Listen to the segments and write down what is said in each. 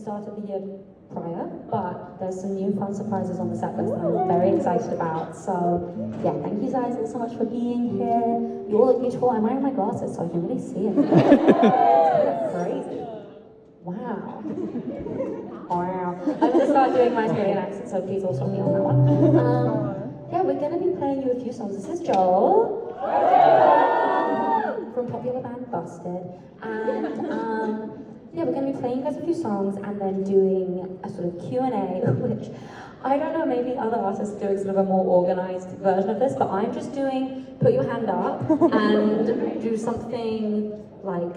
started the year prior, but there's some new fun surprises on the set list that I'm very excited about. So yeah, thank you guys so much for being here. You all look beautiful. I'm wearing my glasses so I can really see it. It's crazy. Wow. Wow. I'm going to start doing my Australian accent, so please all stop me on that one. Yeah, we're going to be playing you a few songs. This is Joel from popular band Busted. And yeah, we're going to be playing you guys a few songs and then doing a sort of Q&A, which I don't know, maybe other artists are doing sort of a more organized version of this, but I'm just doing put your hand up and do something like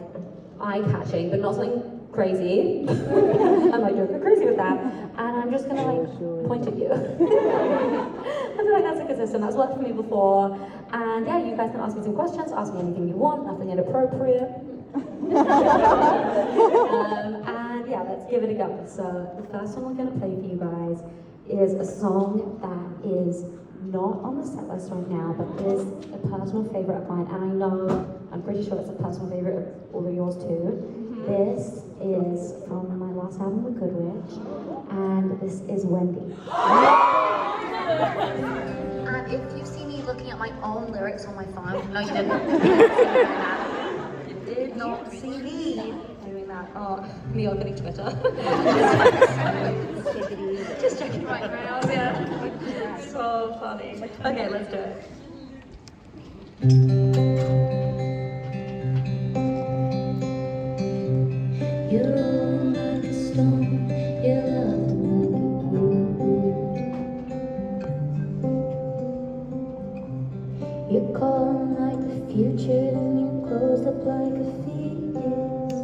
eye-catching, but not something crazy. I might do a bit crazy with that. And I'm just gonna like point at you. I feel like that's a good system. That's worked for me before. And yeah, you guys can ask me some questions, ask me anything you want, nothing inappropriate. And yeah, let's give it a go. So the first one we're gonna play for you guys is a song that is not on the set list right now, but is a personal favorite of mine. And I know, I'm pretty sure it's a personal favorite of all of yours too. This is from my last album with Good Witch, and this is Wendy. And if you see me looking at my own lyrics on my phone, no you didn't. You did not see me doing that. Oh, me opening Twitter. Just checking my emails, yeah. So funny. Okay, let's do it. You're rolling like a stone, you're loving like a groove. You're calling like the future, and you're closed up like a fetus.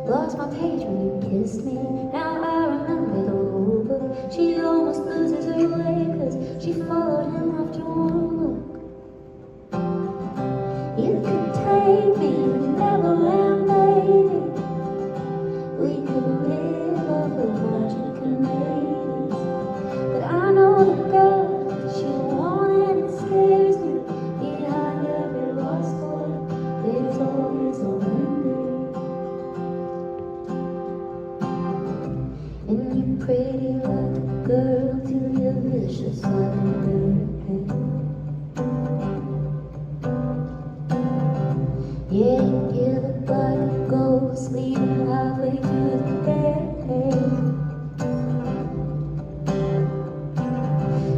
Lost my page when you kissed me, now I remember the whole book. She almost loses her way, 'cause she followed him after one look. You could take me to Neverland, baby. We could live off of magic and maybes. But I know the girl that you want, and it scares me. Behind every lost boy, there's always a Wendy. And you're pretty like a girl till you're vicious like a bird. Yeah, you look like a ghost leaving halfway through the day.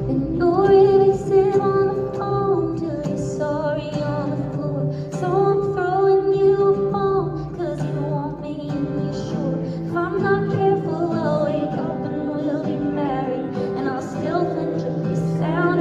And you're really sitting on the phone till you're sorry on the floor. So I'm throwing you a bone, 'cause you want me and you're sure. If I'm not careful, I'll wake up and we'll be married, and I'll still think of you sound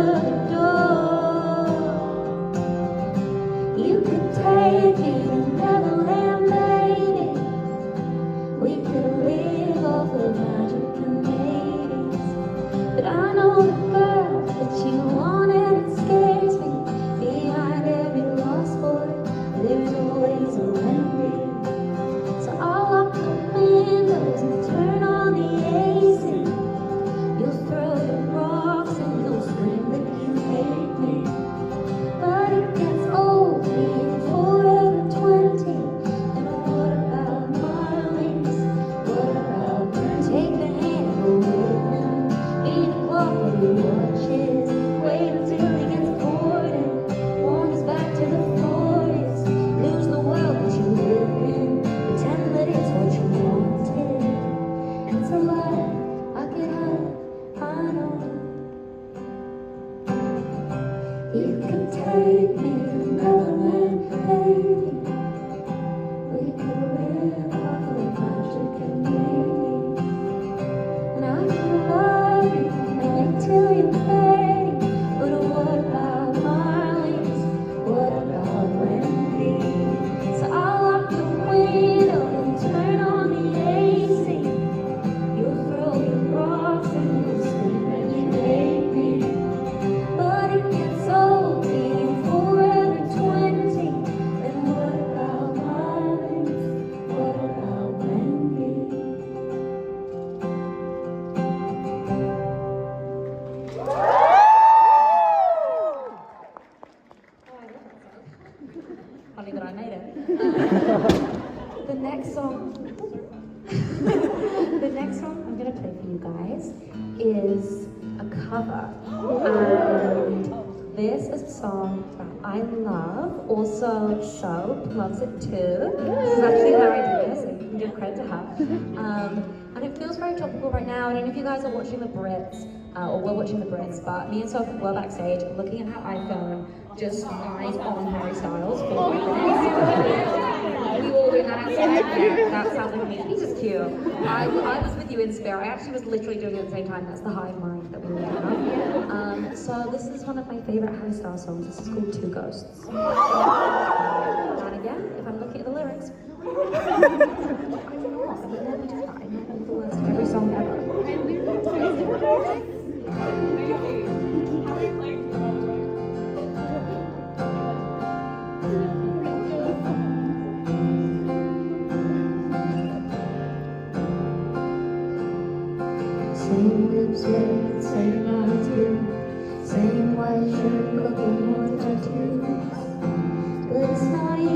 guys is a cover. And this is a song that I love. Also, Soap loves it too. This is actually her idea, so you can give credit to her. And it feels very topical right now. I don't know if you guys are watching the Brits, or we're watching the Brits, but me and Soap were backstage looking at her iPhone, just eyes on Harry Styles for 5 minutes. We all doing that outside. Yeah, that sounds like me. He's just cute. I was with you in spirit. I actually was literally doing it at the same time. That's the hive mind that we all have. So this is one of my favorite Harry Styles songs. This is called Two Ghosts. And again, if I'm looking at the lyrics, I don't know. I would never do that. I know the words of every song ever. Same lips red, same eyes blue, same white shirt, couple more tattoos. But it's not you,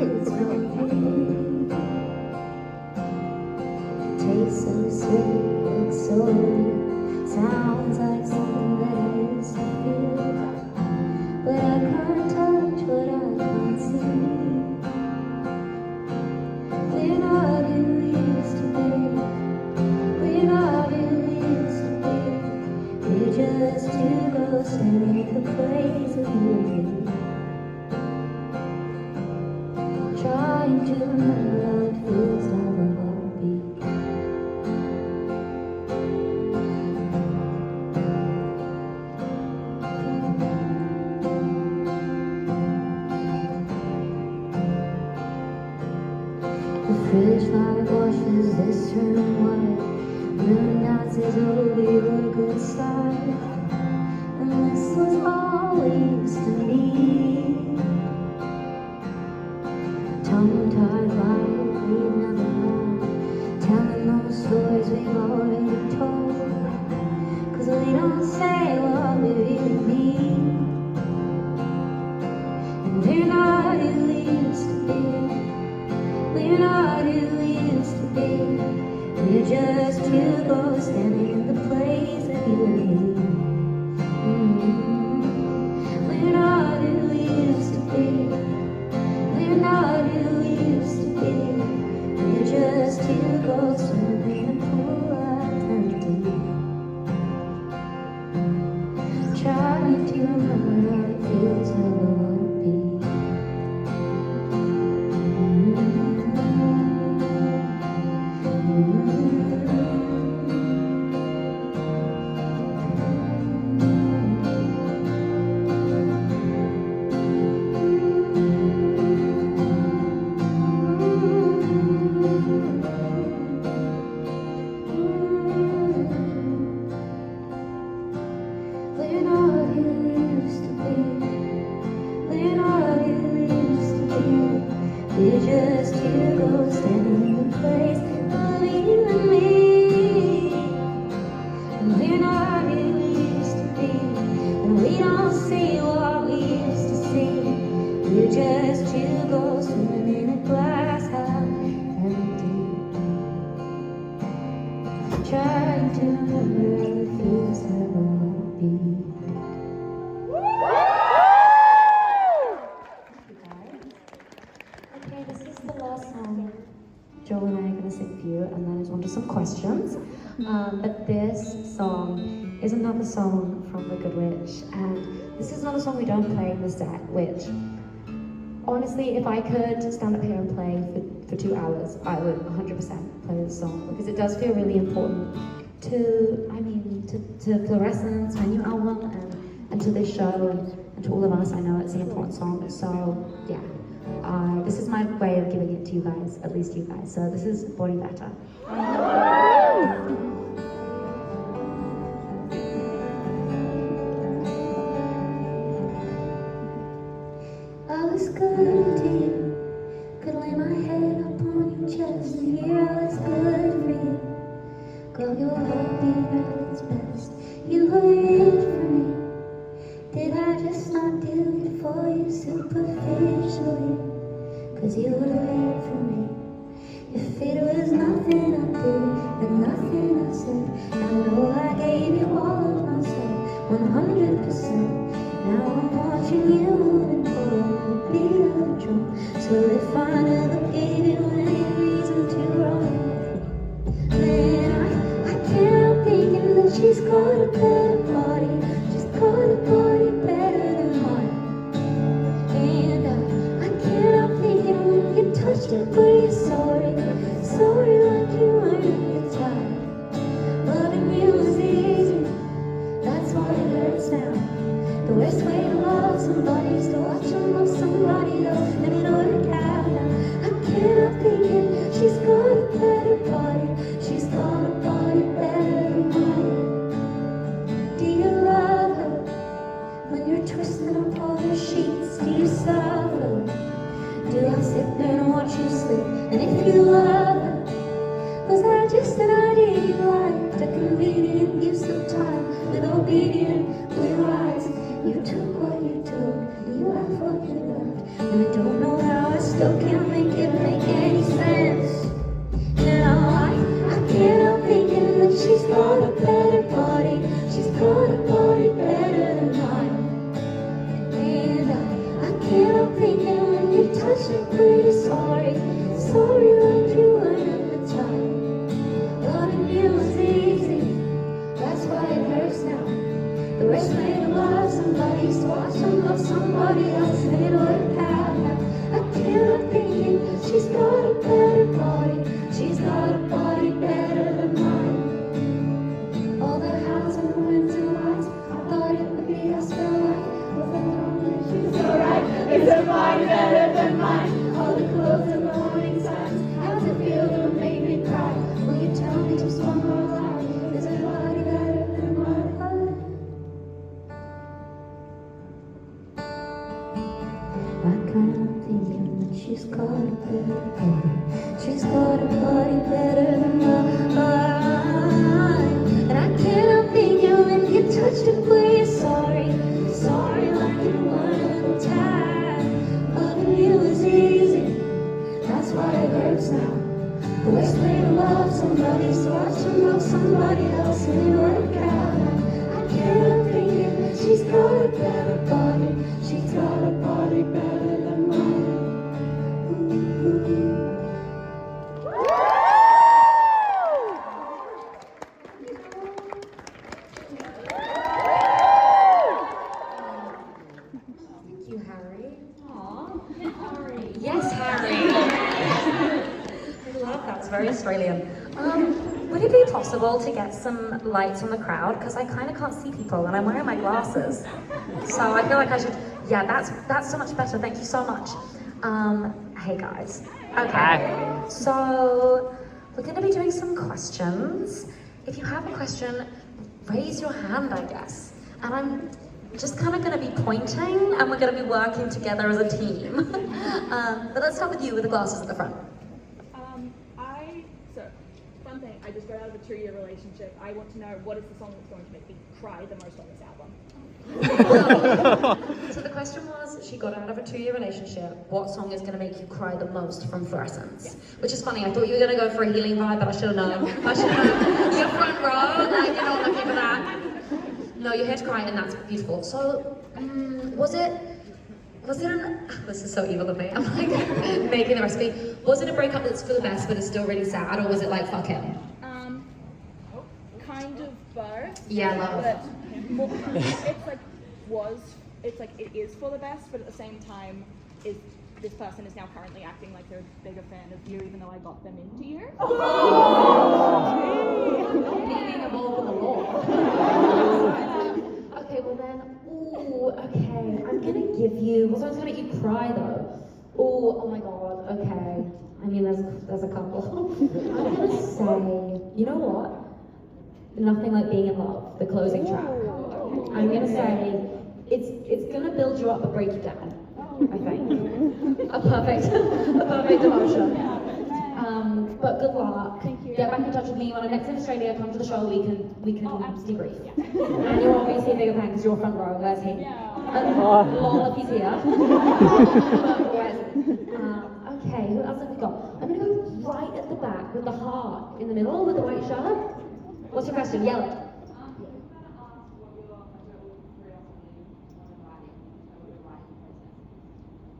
it's not me. Tastes so sweet, looks so real, sounds like something that I used to feel. But I can't touch what I can't see. We're not who we used to be. We're not who we used to be. We're just two ghosts standing in the place of you and me. Trying to remember how it feels to have a heartbeat. The fridge light washes this room white. Moon dances over your good side. And this was all we used to need. Tongue-tied light, we've never known. Telling those stories we've already told. 'Cause we don't say what we really mean. And we're not who we used to be. We're not who we used to be. We're just two ghosts standing in the place of you and me. We're not who we used to be. We're not who we used to be. We're just two ghosts swimming in a pool of empty. Trying to remember how it feels to want to be. We're not who we used to be. We're not who we used to be. We're just two ghosts standing in the place of you and me. And we're not who we used to be. And we don't see what we used to see. We're just two ghosts swimming in a glass half empty. Trying to remember how it feels to have a heartbeat. Okay, this is the last song Joel and I are going to sing for you, and then it's on to some questions. But this song is another song from The Good Witch, and this is another song we don't play in the set, which, honestly, if I could stand up here and play for 2 hours, I would 100% play this song, because it does feel really important to Florescence, my new album, and to this show, and to all of us. I know it's an important song, so yeah. This is my way of giving it to you guys, at least you guys. So this is Body Better. I was good to you. Could lay my head up on your chest and hear I was good for you. Got your heartbeat at its best. You were it for me. Did I just not do it for you superficially? 'Cause you were it for me. If it was nothing I did and nothing I said, find her that gave you any reason to run. Then I can't help thinking that she's got a better body. She's got a body better than mine. And I can't help thinking when you touched it, were you sorry? Sorry like you weren't at the time. Loving you was easy, that's why it hurts now. The worst way to love somebody is to watch them love somebody else, and it work out now. I can't help thinking she's got a better body. She's got a body better than mine. Do you love her when you're twisting up all the sheets? Do you suffer? Do I sit there and watch you sleep? And if you love her, was that just an idea you liked? A convenient use of time with obedient blue eyes. You took what you took, and you left what you left. And I don't know how, I still can't make it make any sense. Now I can't help thinking that she's got a better body. She's got a body better than mine. And I can't help thinking when you touch it, were you sorry? Sorry like you weren't at the time. Loving you was easy, that's why it hurts now. The worst way to love somebody is to watch them love somebody else, and it work out now. I can't help thinking she's got a better body. She's got a body better than mine. All the hows and the wins and whys, I thought it would be us for life. Was I wrong that she's alright? Is her body better than mine? All the clothes and the warning signs, how's it feel to make me cry? Will you tell me just one more lie? Is her body better than mine? I can't help thinking that she's got a better body. She's got a body better than mine. And I can't help thinking when you touched it, were you sorry? Sorry like you weren't at the time. Loving you was easy, that's why it hurts now. The worst way to love somebody is to watch them love somebody else, and it work out now. I can't help thinking that she's got a better body. She's got a body better than mine. Thank you, Harry. Aww. Harry. Yes, Harry. I love that. It's very Australian. Would it be possible to get some lights on the crowd? Because I kind of can't see people and I'm wearing my glasses. So I feel like I should, yeah, that's so much better. Thank you so much. Hey guys. Okay. So we're going to be doing some questions. If you have a question, raise your hand, I guess. And I'm just kind of going to be pointing and we're going to be working together as a team. But let's start with you with the glasses at the front. Fun thing, I just got out of a 2-year relationship. I want to know what is the song that's going to make me cry the most on this album? So the question was, she got out of a 2-year relationship. What song is going to make you cry the most from Florescence? Yeah. Which is funny, I thought you were going to go for a healing vibe, but I should have known. I should have known. Your front row, like, you're not looking for that. No, you're here to cry, and that's beautiful. So, was it this is so evil of me, I'm like making the recipe. Was it a breakup that's for the best but it's still really sad, or was it like, fuck him? Kind of both. Yeah, love. But it is for the best, but at the same time, this person is now currently acting like they're a bigger fan of you, even though I got them into you. Being involved with the law. Okay, well then, okay, I'm gonna give you, well, someone's gonna make you cry though. Oh my god, okay. I mean, there's a couple. I'm gonna say, you know what? Nothing Like Being in Love, the closing track. I'm gonna say, it's gonna build you up but break you down, I think. A perfect emotion. But good luck. Thank you. Get back in touch with me when I'm next in Australia. Come to the show. We can debrief. And you're obviously a bigger fan because you're front row. Where's he? Lol, if he's here. Okay, who else have we got? I'm gonna go right at the back with the heart in the middle with the white shirt. What's your question? Yell it.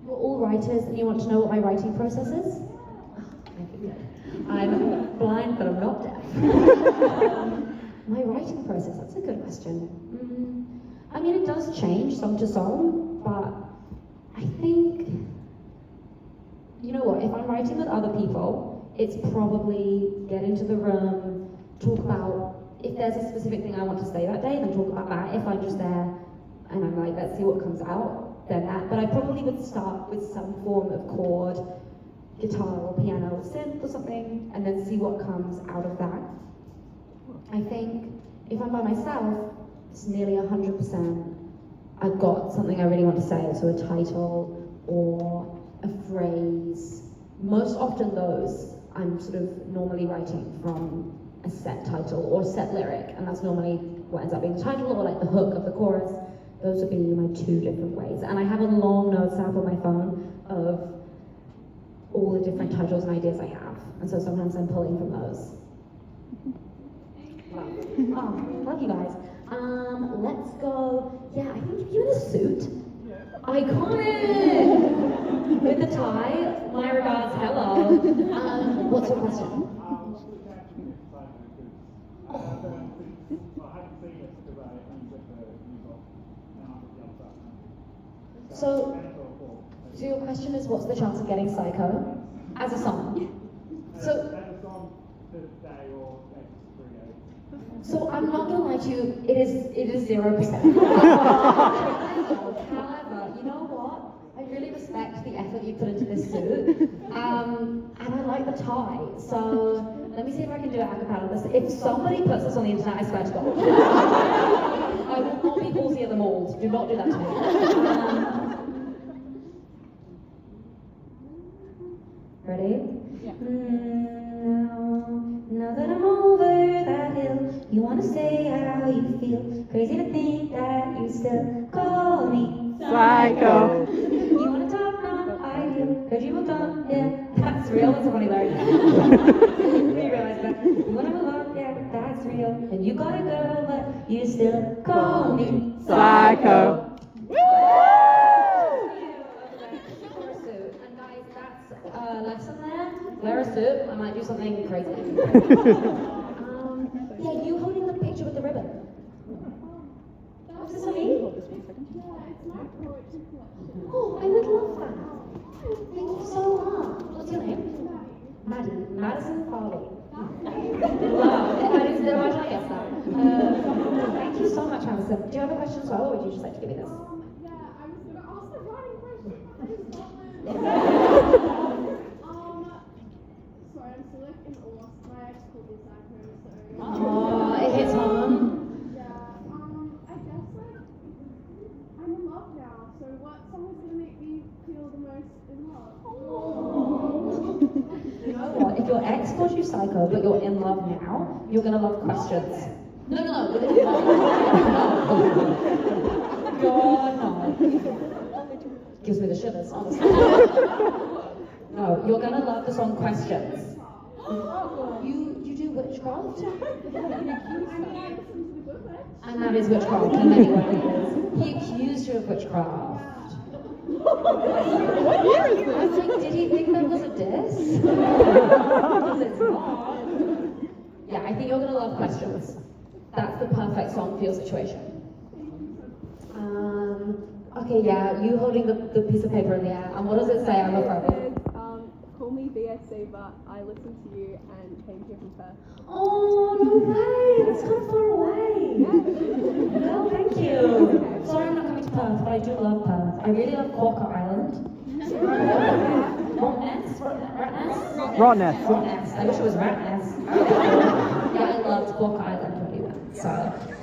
You're all right. writers and you want to know what my writing process is? I'm blind, but I'm not deaf. My writing process, that's a good question. I mean, it does change song to song, but I think, you know what, if I'm writing with other people, it's probably get into the room, talk about, if there's a specific thing I want to say that day, then talk about that. If I'm just there and I'm like, let's see what comes out, then that. But I probably would start with some form of chord, guitar or piano or synth or something, and then see what comes out of that. I think if I'm by myself, it's nearly 100%. I've got something I really want to say, so a title or a phrase. Most often those, I'm sort of normally writing from a set title or set lyric, and that's normally what ends up being the title or like the hook of the chorus. Those would be my two different ways. And I have a long notes app on my phone of all the different titles and ideas I have. And so sometimes I'm pulling from those. Wow. Oh, love you guys. Let's go. Yeah, I think if you're in a suit, iconic! With the tie, my regards, hello. What's your question? So your question is, what's the chance of getting Psycho as a song? So I'm not gonna lie to you, it is 0%. However, you know what? I really respect the effort you put into this suit, and I like the tie. So let me see if I can do it a cappella. If somebody puts this on the internet, I swear to God, I will not be ballsy at the malls. Do not do that to me. Ready? Yeah. Now that I'm over that hill, you wanna say how you feel. Crazy to think that you still call me Psycho. You wanna talk, no, I do. Heard you moved on, yeah, that's real. That's a funny lyric. You realize that. You wanna move on, yeah, that's real. And you got a girl, but you still call me Psycho. Lesson there. Wear a suit. I might do something crazy. Yeah, you holding the picture with the ribbon. Is this for me? Oh, I would love that. Thank you so much. What's your name? Maddie. Madison Farley. Wow. That is, why did I guess that? Thank you so much, Madison. Do you have a question as well, or would you just like to give me this? Yeah, I was going to ask the writing question. I just love it. Sorry, I'm still like in awe. My ex called me Psycho, so. Oh, it hits home. Yeah, I guess like I'm in love now. So what song is going to make me feel the most in love? You know what? If your ex calls you Psycho, but you're in love now, you're gonna love Questions. No. God, no. Gives me the shivers, honestly. No, you're gonna love the song Questions. You do witchcraft? And that is witchcraft in many ways. He accused you of witchcraft. What year is I was this? like, did he think that was a diss? Because it's not. Yeah, I think you're gonna love Questions. That's the perfect song for your situation. Okay, yeah, you holding the piece of paper in the air. And what does it say? I'm afraid. Call me BSC, but I listened to you and came here from Perth. Oh, no way! That's kind of far away. No, thank you. Sorry I'm not coming to Perth, but I do love Perth. I really love Quokka Island. Rottnest? Rottnest. I wish it was Ratnest. Yeah, I loved Quokka Island when we went. So,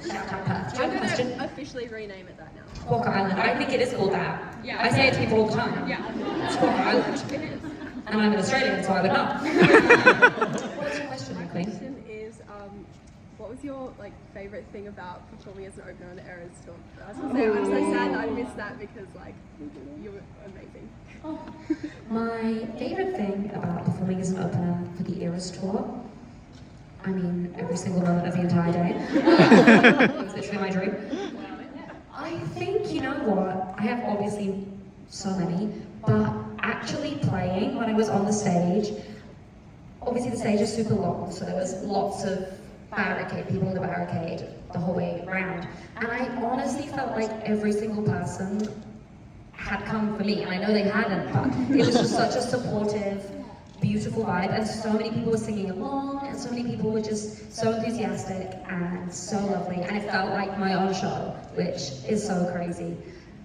shout out Perth. Do you have a question? Officially rename it that now. Quokka Island. I think it is called that. Yeah. I say it to people all the time. Yeah. It's Quokka Island. It is. And I'm an Australian, so I would know. What's your question, my queen? Question is, what was your favorite thing about performing as an opener on the Eras tour? I was gonna say, I'm so sad that I missed that because you were amazing. My favourite thing about performing as an opener for the Eras tour, I mean, every single moment of the entire day. It was literally my dream. I think, you know what, I have obviously so many, but actually playing, when I was on the stage, obviously the stage is super long, so there was lots of people in the barricade the whole way around. And I honestly felt like every single person had come for me, and I know they hadn't, but it was just such a supportive, beautiful vibe, and so many people were singing along, and so many people were just so enthusiastic and so lovely, and it felt like my own show, which is so crazy.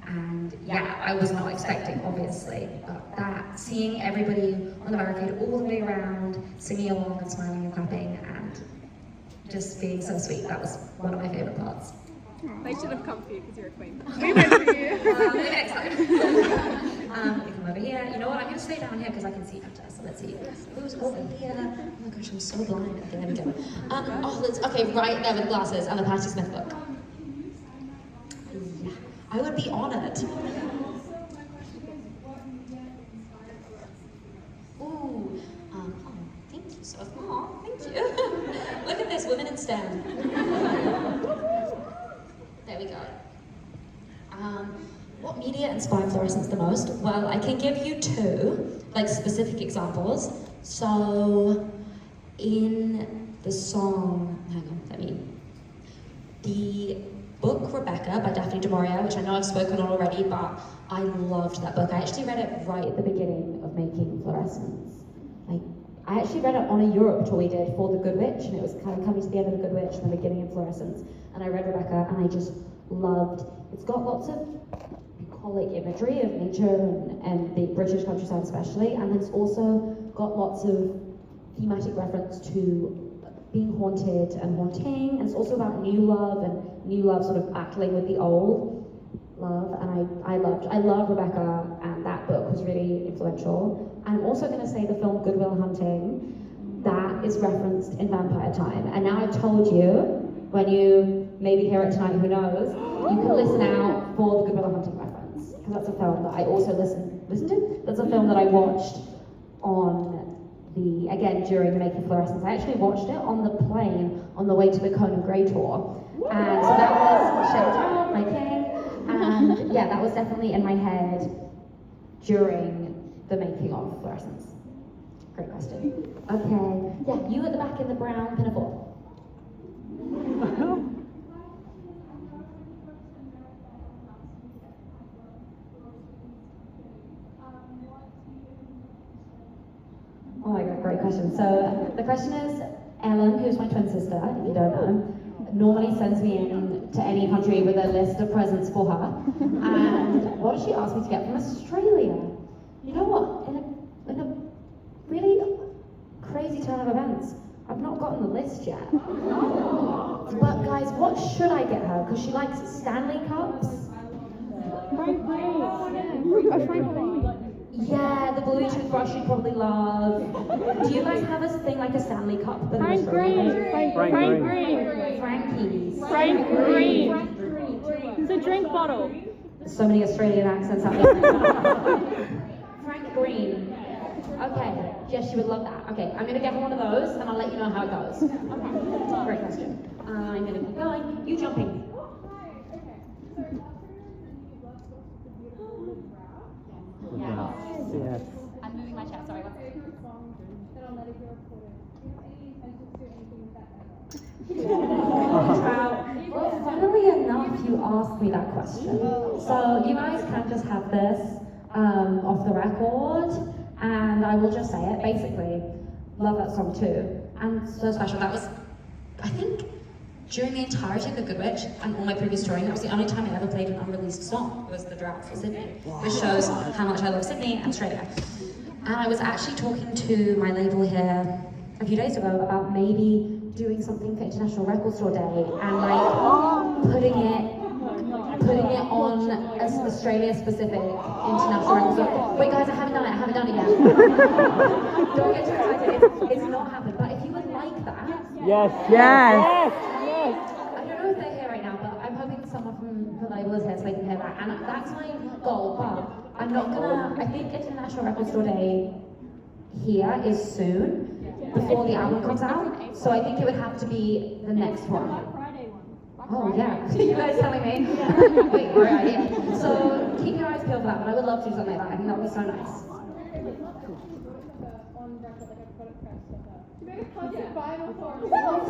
And yeah, I was not expecting, obviously, but that, seeing everybody on the barricade all the way around, singing along and smiling and clapping, and just being so sweet, that was one of my favourite parts. They should have come for you because you're a queen. We went for you. Maybe next time. You come over here. You know what? I'm going to stay down here because I can see better. So let's see who's over here. Oh my gosh, I'm so blind. Okay, there we go. Okay, right there with glasses and the Patti Smith book. Yeah, I would be honoured. Ooh, thank you so much. Thank you. Look at this, women in STEM. There we go. What media inspired Florescence the most? Well, I can give you two, like specific examples. So, in the song, the book Rebecca by Daphne du Maurier, which I know I've spoken on already, but I loved that book. I actually read it right at the beginning of making Florescence. I actually read it on a Europe tour we did for The Good Witch, and it was kind of coming to the end of The Good Witch and the beginning of Florescence. And I read Rebecca, and I just loved. It's got lots of bucolic imagery of nature and the British countryside especially, and it's also got lots of thematic reference to being haunted and haunting, and it's also about new love sort of battling with the old love, and I love Rebecca, and that book was really influential. I'm also going to say the film Good Will Hunting, that is referenced in Vampire Time, and now I've told you, when you maybe hear it tonight, who knows, you can listen out for the Good Will Hunting reference, because that's a film that I also listened to. That's a film that I watched during the making Florescence. I actually watched it on the plane on the way to the Conan Gray tour, and so that was shout out, my king, and yeah, that was definitely in my head during the making of Florescence. Great question. Okay, yeah, you at the back in the brown pinafore. Oh my god, great question. So the question is, Ellen, who's my twin sister, if you don't know, normally sends me in to any country with a list of presents for her. And what does she ask me to get from Australia? You know what? In a really crazy turn of events, I've not gotten the list yet. But guys, what should I get her? Because she likes Stanley Cups. Yeah, the blue toothbrush she'd probably love. Do you guys have a thing like a Stanley Cup? Frank Green. Frankie's. Frank Green. It's a drink bottle. So many Australian accents out there. Frank Green. Okay, yes, she would love that. Okay, I'm gonna get her one of those and I'll let you know how it goes. Okay, great question. I'm gonna keep going. You jumping. Yes. I'm moving my chair, sorry. Well, funnily enough, you asked me that question. So you guys can just have this off the record, and I will just say it. Basically, love that song too, and so special. That was, I think, during the entirety of The Good Witch and all my previous touring, that was the only time I ever played an unreleased song, was the Drought for Sydney, which shows how much I love Sydney and Australia. And I was actually talking to my label here a few days ago about maybe doing something for International Record Store Day and like putting it on as Australia-specific International Record Store. Wait guys, I haven't done it yet. Don't get too excited, it's not happened. But if you would like that, Yes. I don't know if they're here right now, but I'm hoping someone from the label is here so they can hear that. And that's my goal, but I'm not gonna, I think International Record Store Day here is soon, before the album comes out. So I think it would have to be the next one. Oh yeah, you guys telling me? Wait, great idea. So keep your eyes peeled for that, but I would love to do something like that. I think that would be so nice. Off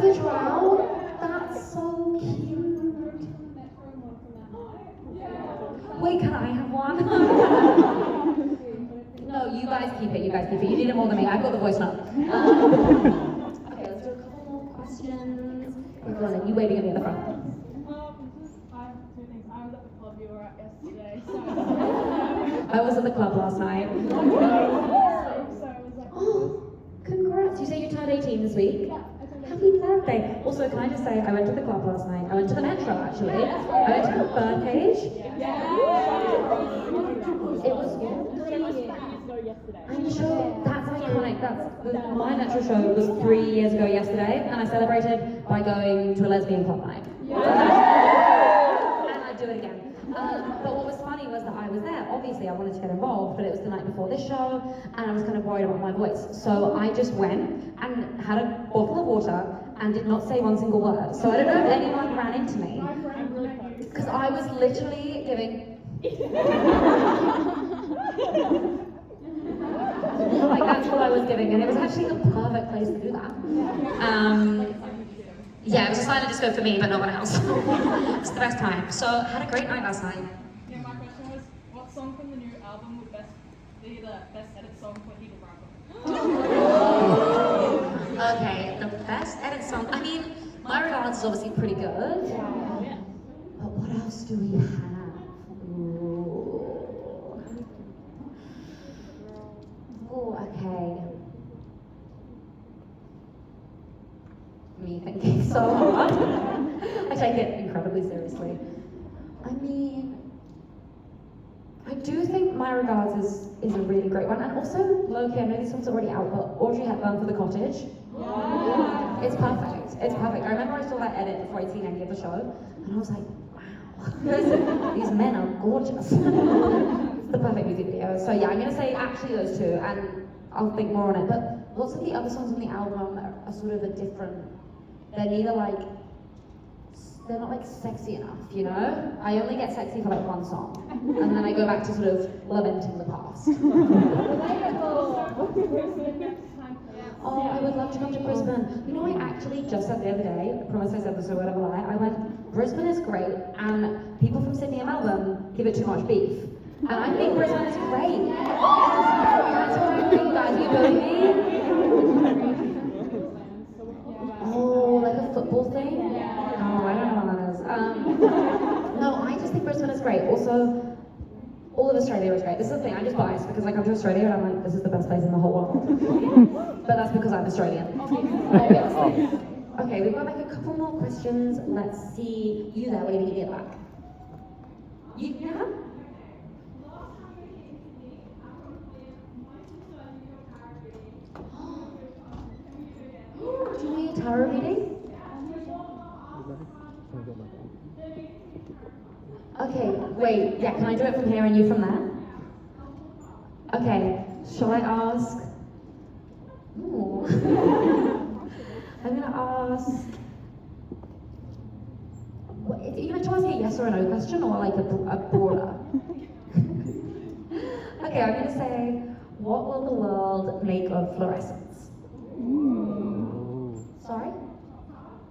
the trial? That's so cute. Wait, can I have one? No, you guys keep it, you guys keep it. You need it more than me. I've got the voice note. Okay, let's do a couple more questions. Go on then, you waving at me at the front. I have two things. I was at the club you were at yesterday, so I was at the club last night. so I was like, Oh, congrats. You say you turned 18 this week? yeah, I turned Happy birthday. Also, can I just say, I went to the club last night. I went to the Metro, actually. I went to the Birdcage. It was yesterday. I'm sure that's iconic. My Metro show was 3 years ago yesterday, and I celebrated by going to a lesbian club night. And I'd do it again. But what was funny was that I was there. Obviously, I wanted to get involved, but it was the night before this show, and I was kind of worried about my voice. So I just went and had a bottle of water and did not say one single word. So I don't know if anyone ran into me, because I was literally giving. Like that's what I was giving, and it was actually the perfect place to do that. Yeah, it was a silent disco for me, but no one else. It's the best time. So I had a great night last night. Yeah, my question was, what song from the new album would be the best edit song for either rapper? Okay, the best edit song. I mean, My Regards is obviously pretty good. But what else do we have? Ooh. Oh, okay. Me thinking so hard. I take it incredibly seriously. I mean, I do think My Regards is a really great one, and also low-key, I know these songs are already out, but Audrey Hepburn for The Cottage. It's perfect. It's perfect. I remember I saw that edit before I'd seen any of the show, and I was like, wow, these men are gorgeous. It's the perfect music video. So yeah, I'm gonna say actually those two, and I'll think more on it. But lots of the other songs on the album are sort of a different. They're neither like, they're not like sexy enough, you know? I only get sexy for like one song, and then I go back to sort of lamenting the past. Oh, I would love to come to Brisbane. You know, I actually just said the other day, I promise I said this, so I won't lie, I went, Brisbane is great, and people from Sydney and Melbourne give it too much beef. And I think Brisbane is great. That's what I think, guys. You believe me? Oh, like a football thing? Oh, I don't know what that is. No, I just think Brisbane is great. Also, all of Australia is great. This is the thing, I'm just biased because I come to Australia and I'm like, this is the best place in the whole world. But that's because I'm Australian. Obviously. Okay, we've got like a couple more questions. Let's see. You there, waving at me at the back. Yeah? Do you need a tarot reading? Okay, wait, yeah, can I do it from here and you from there? Okay, shall I ask? Ooh. I'm gonna ask. What, are you going to ask a yes or a no question or like a broader? Okay, I'm gonna say, what will the world make of Florescence? Sorry?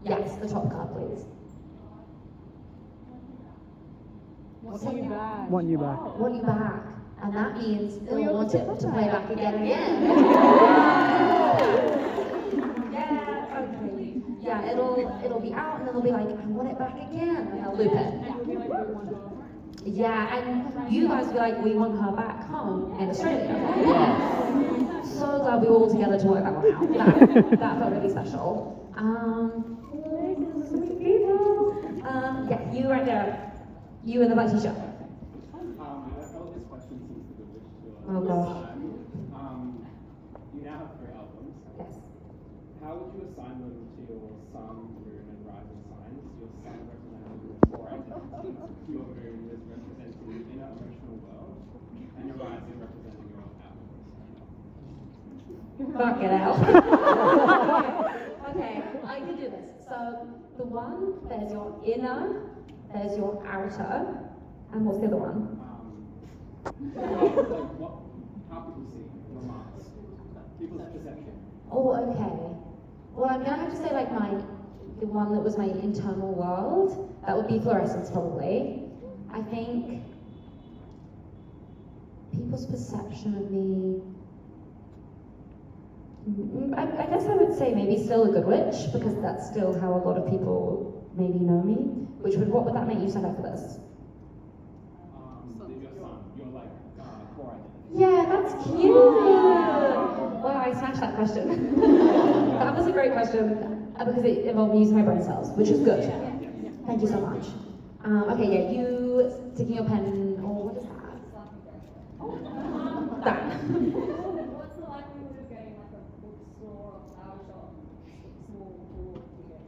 Yes, the top card, please. Want you back. Want you back. Want you back. And that means they'll want it to play back again and again. Yeah, okay. Yeah, it'll be out and then they'll be like, I want it back again. And they'll loop it. Yeah, and you guys will be like, we want her back home in Australia. So glad we were all together to work that one out. That felt really special. Sweet people. Yeah, you right there. You in the black t-shirt. I've held this question since the Wish tour. Oh gosh. You now have 3 albums. Yes. How would you assign them to your sun, moon, and rising signs? Your sun representing your core identity, your moon is representing the inner emotional world, and your rising representing your outward. Fuck it out. Okay, I can do this. So the one, there's your inner, there's your outer, and what's the other one? Like what? How people see your Mars. People's perception. Oh, okay. Well, I'm gonna have to say like the one that was my internal world. That would be Florescence probably. I think people's perception of me. I guess I would say maybe still a good witch, because that's still how a lot of people maybe know me. What would that make you stand up for this? Your son, your like core identity. Yeah, that's cute. Well, I snatched that question. That was a great question because it involved me using my brain cells, which is good. Thank you so much. Okay, yeah, you sticking your pen, or what is that? That. What's the likelihood of getting like a bookstore or flower shop small board to get?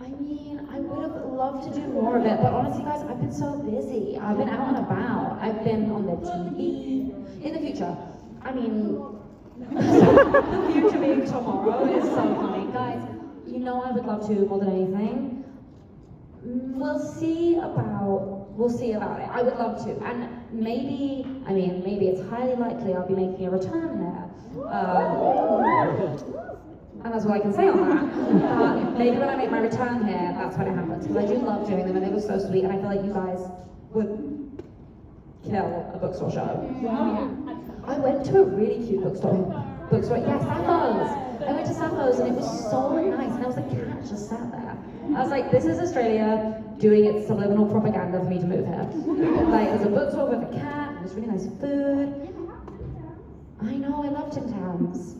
I mean, I would have loved to do more of it, but honestly, guys, I've been so busy. I've been out and about. I've been on the TV. In the future, I mean, the future being tomorrow is so funny, guys. You know, I would love to more than anything. We'll see about it. I would love to, and maybe it's highly likely I'll be making a return here. And that's all I can say on that. Maybe when I make my return here, that's when it happens. Because I do love doing them, and they were so sweet, and I feel like you guys would kill a bookstore show. I went to a really cute bookstore. Yeah, Sappho's. I went to Sappho's, and it was so nice, and there was a cat just sat there. I was like, this is Australia doing its subliminal propaganda for me to move here. Like, there's a bookstore with a cat, and there's really nice food. I know, I love Tim Tams.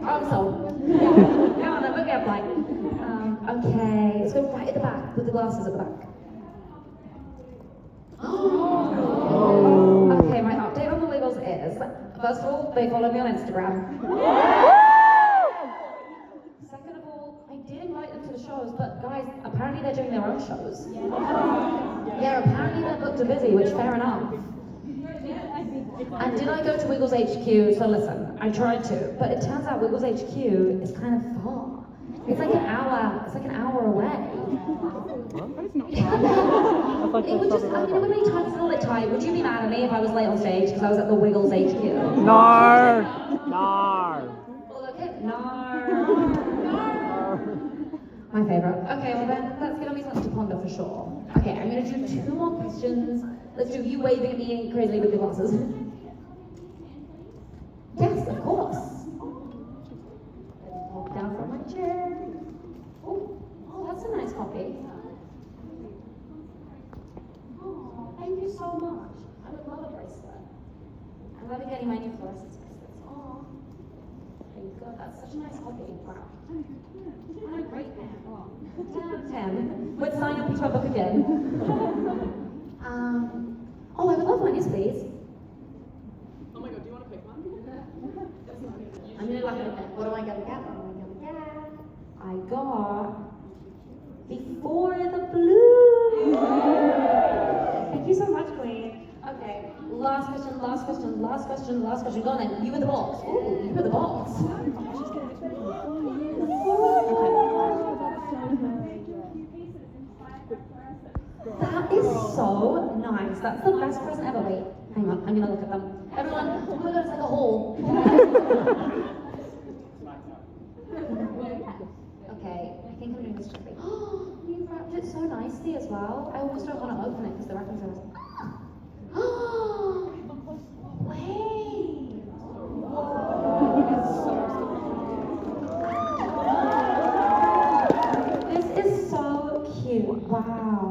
I'm sold. Yeah, on, then we'll get like. Okay, let's go right at the back with the glasses at the back. Okay, my update on the Wiggles is, first of all, they follow me on Instagram. Second of all, I did invite them to the shows, but guys, apparently they're doing their own shows. Yeah, apparently they're booked or busy, which fair enough. And did I go to Wiggles HQ? So listen, I tried to, but it turns out Wiggles HQ is kind of far. It's like an hour away. It would just, I mean, it would make time a little bit tight. Would you be mad at me if I was late on stage because I was at the Wiggles HQ? No. Well, okay, My favorite. Okay, well then, that's gonna be something to ponder for sure. Okay, I'm gonna do 2 more questions. Let's do you waving at me crazily with your glasses. Yes, of course. Walk down from my chair. Oh, that's a nice copy. Oh, thank you so much. I would love a bracelet. I'm glad you're getting my new Florescence bracelets. Oh, there you go. That's such a nice copy. Wow. What a great pen. Oh, 10 out of 10. Would sign up into our book again. Oh, I would love one, yes, please. Oh my god, do you want to pick one? I'm gonna look at it. What am I gonna get? I got Before the Blue. Thank you so much, Queen. Okay, last question. Go on then. You with the box. Ooh, you with the box. That is so nice. That's the best present ever. Wait, hang on. I'm gonna look at them. Everyone, oh my god, it's like a hole. Okay, I think I'm doing this quickly. Oh, you wrapped it so nicely as well. I almost don't want to open it because the wrapping's so nice. Oh, wait. This is so cute. Wow.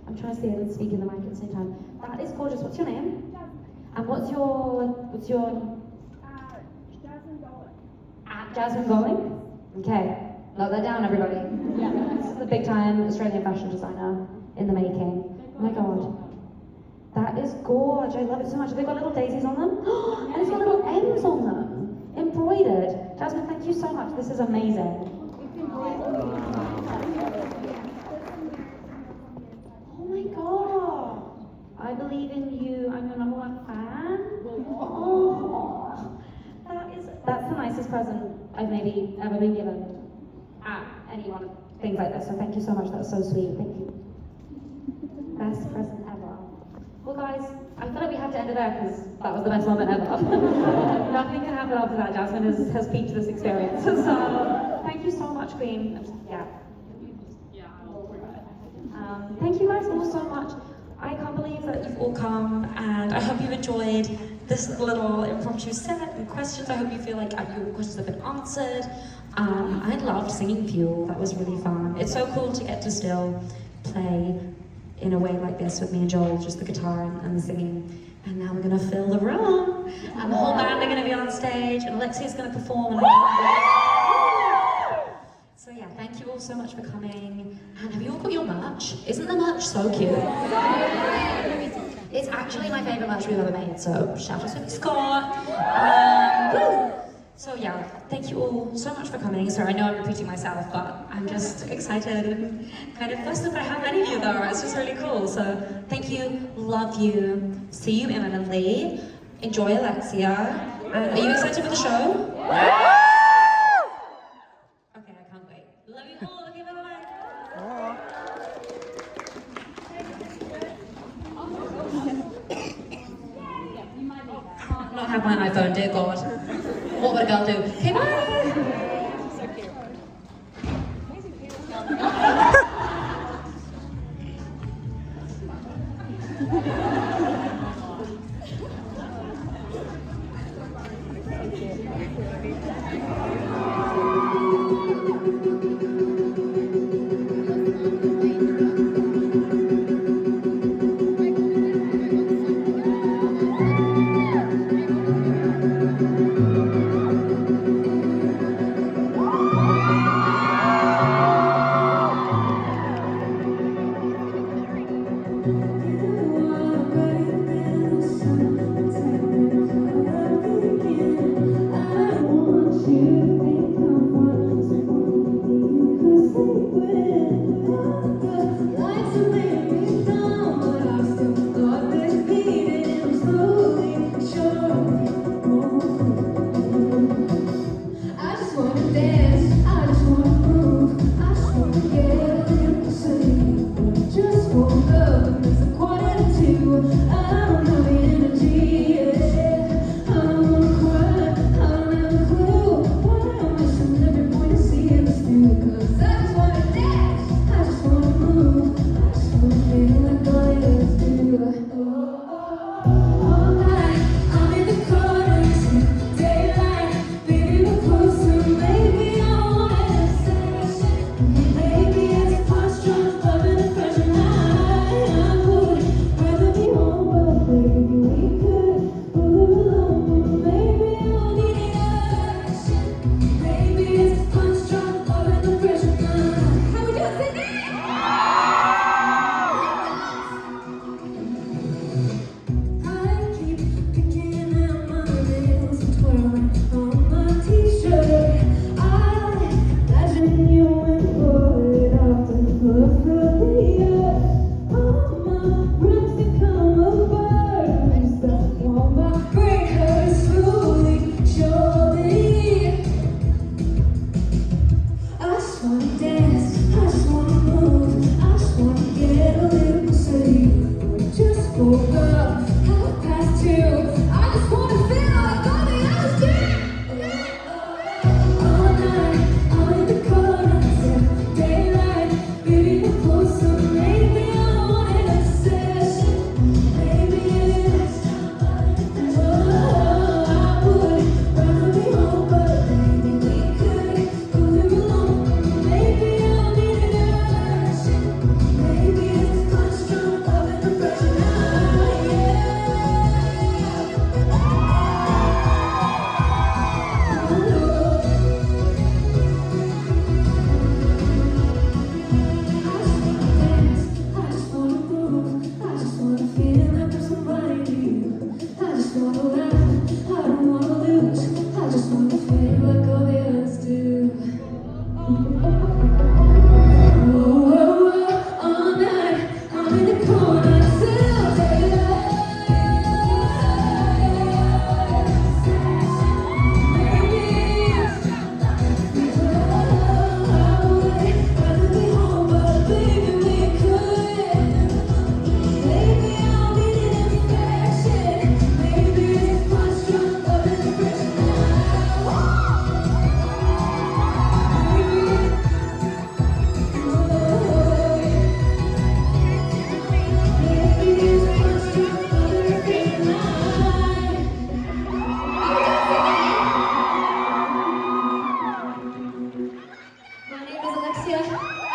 I'm trying to see it and speak in the mic at the same time. That is gorgeous. What's your name? And what's your Jasmine Dolan. at Jasmine Bowling? Okay. Note that down, everybody. Yeah. This is the big time Australian fashion designer in the making. Oh my god. That is gorgeous. I love it so much. Have they got little daisies on them? And it's got little M's on them. Embroidered. Jasmine, thank you so much. This is amazing. Oh my god. I believe in you. I'm your #1 fan. Oh. That's the nicest present I've maybe ever been given at anyone, things like this. So thank you so much. That's so sweet. Thank you. Best present ever. Well, guys, I feel like we have to end it there because that was the best moment ever. Nothing can happen after that. Jasmine has peaked this experience. So, thank you so much, Queen. Yeah. Thank you guys all so much. I can't believe that you've all come, and I hope you enjoyed this little impromptu set and questions. I hope you feel like your questions have been answered. I loved singing Fuel. That was really fun. It's so cool to get to still play in a way like this with me and Joel, just the guitar and the singing. And now we're gonna fill the room, and the whole band are gonna be on stage, and Alexia's gonna perform. So yeah, thank you all so much for coming. And have you all got your merch? Isn't the merch so cute? It's actually my favourite merch we've ever made, so shout out to Scott. So yeah, thank you all so much for coming. Sorry, I know I'm repeating myself, but I'm just excited and kind of flustered by how many of you there are. It's just really cool. So thank you, love you, see you imminently. Enjoy Alexia. And are you excited for the show? Okay, I can't wait. Love you all. Okay, bye-bye. Not have my iPhone, dear God. What would a girl do? Okay, bye! So cute. Maisie Peters.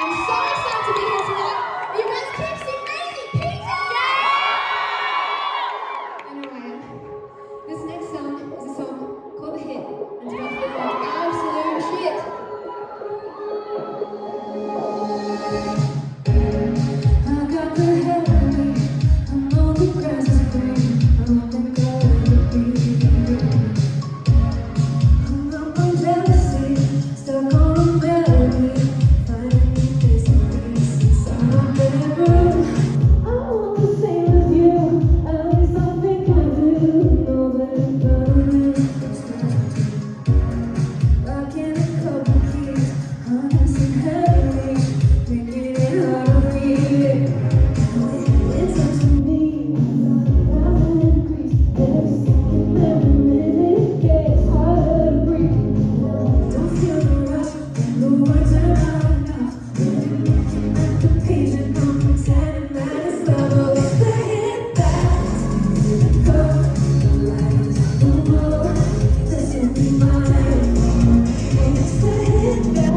I'm so excited to be here tonight. Are you guys keen to see Maisie Peters? I know I am. This next song is a song called The Hit, and it's about feeling like absolute shit. I got the hell in me. I know the grass is green. I won't let go of the breathing. Hung up on jealousy, stuck on a melody. Finally facing peace inside my bedroom. I want the same as you. At least I think I do. Know that it's better than like in a couple keys, honest and heavy, making it hard to read. It's up to me, I've increased every second, every minute, it gets harder to breathe. Don't feel the rush, the words are not enough. Looking at the page and I'm pretending that it's love. Oh, it's the hit that goes, the light is on the wall. This will be mine. It's the hit that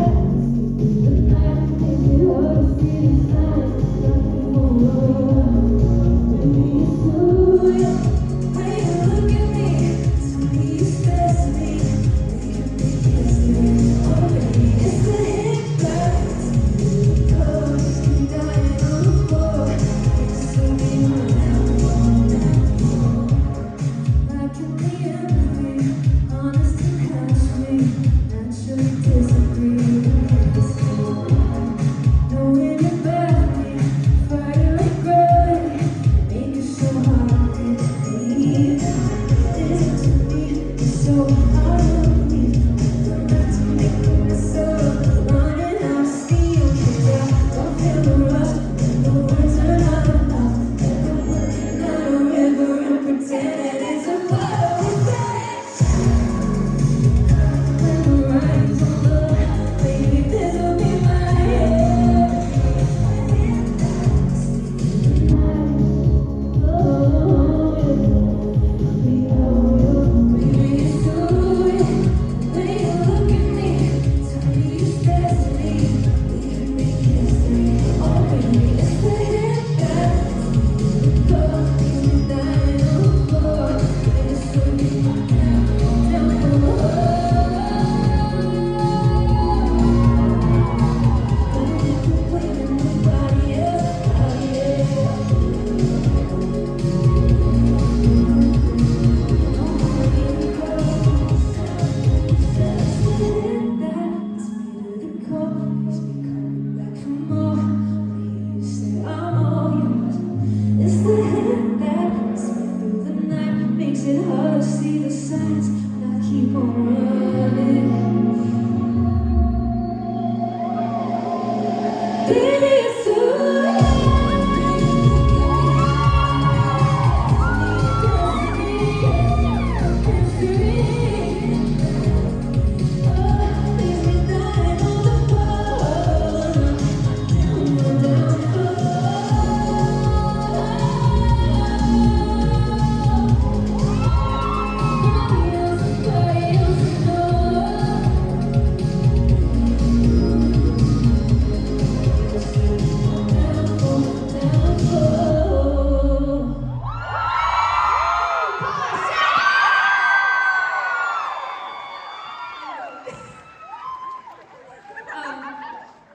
the night makes it hard to see the signs. Nothing more. Maybe it's true. When you look at me, to me you stress me. Making me kiss me. Oh baby, it's the hit that goes. Dying on the floor. This will be like in the empathy, honest and helps me. Naturally disagree. Knowing you better me, fighting like gravity, make it so hard to believe. Listen to me, it's so hard to believe. Don't have to make myself learning how to see you. Don't feel the rush, the words are not enough. Like I'm looking at a river and pretending it's a flood. It's the when the writing's on the wall, baby, this will be my head. Baby, it's true. When you look at me, tell me you stress me, leaving me kiss me. Oh, baby, it's the hit that goes, dying on the floor. This will be my downfall. It's the hit that gets me through the night, makes it hard to see the signs, and I keep on running. Baby, it's true.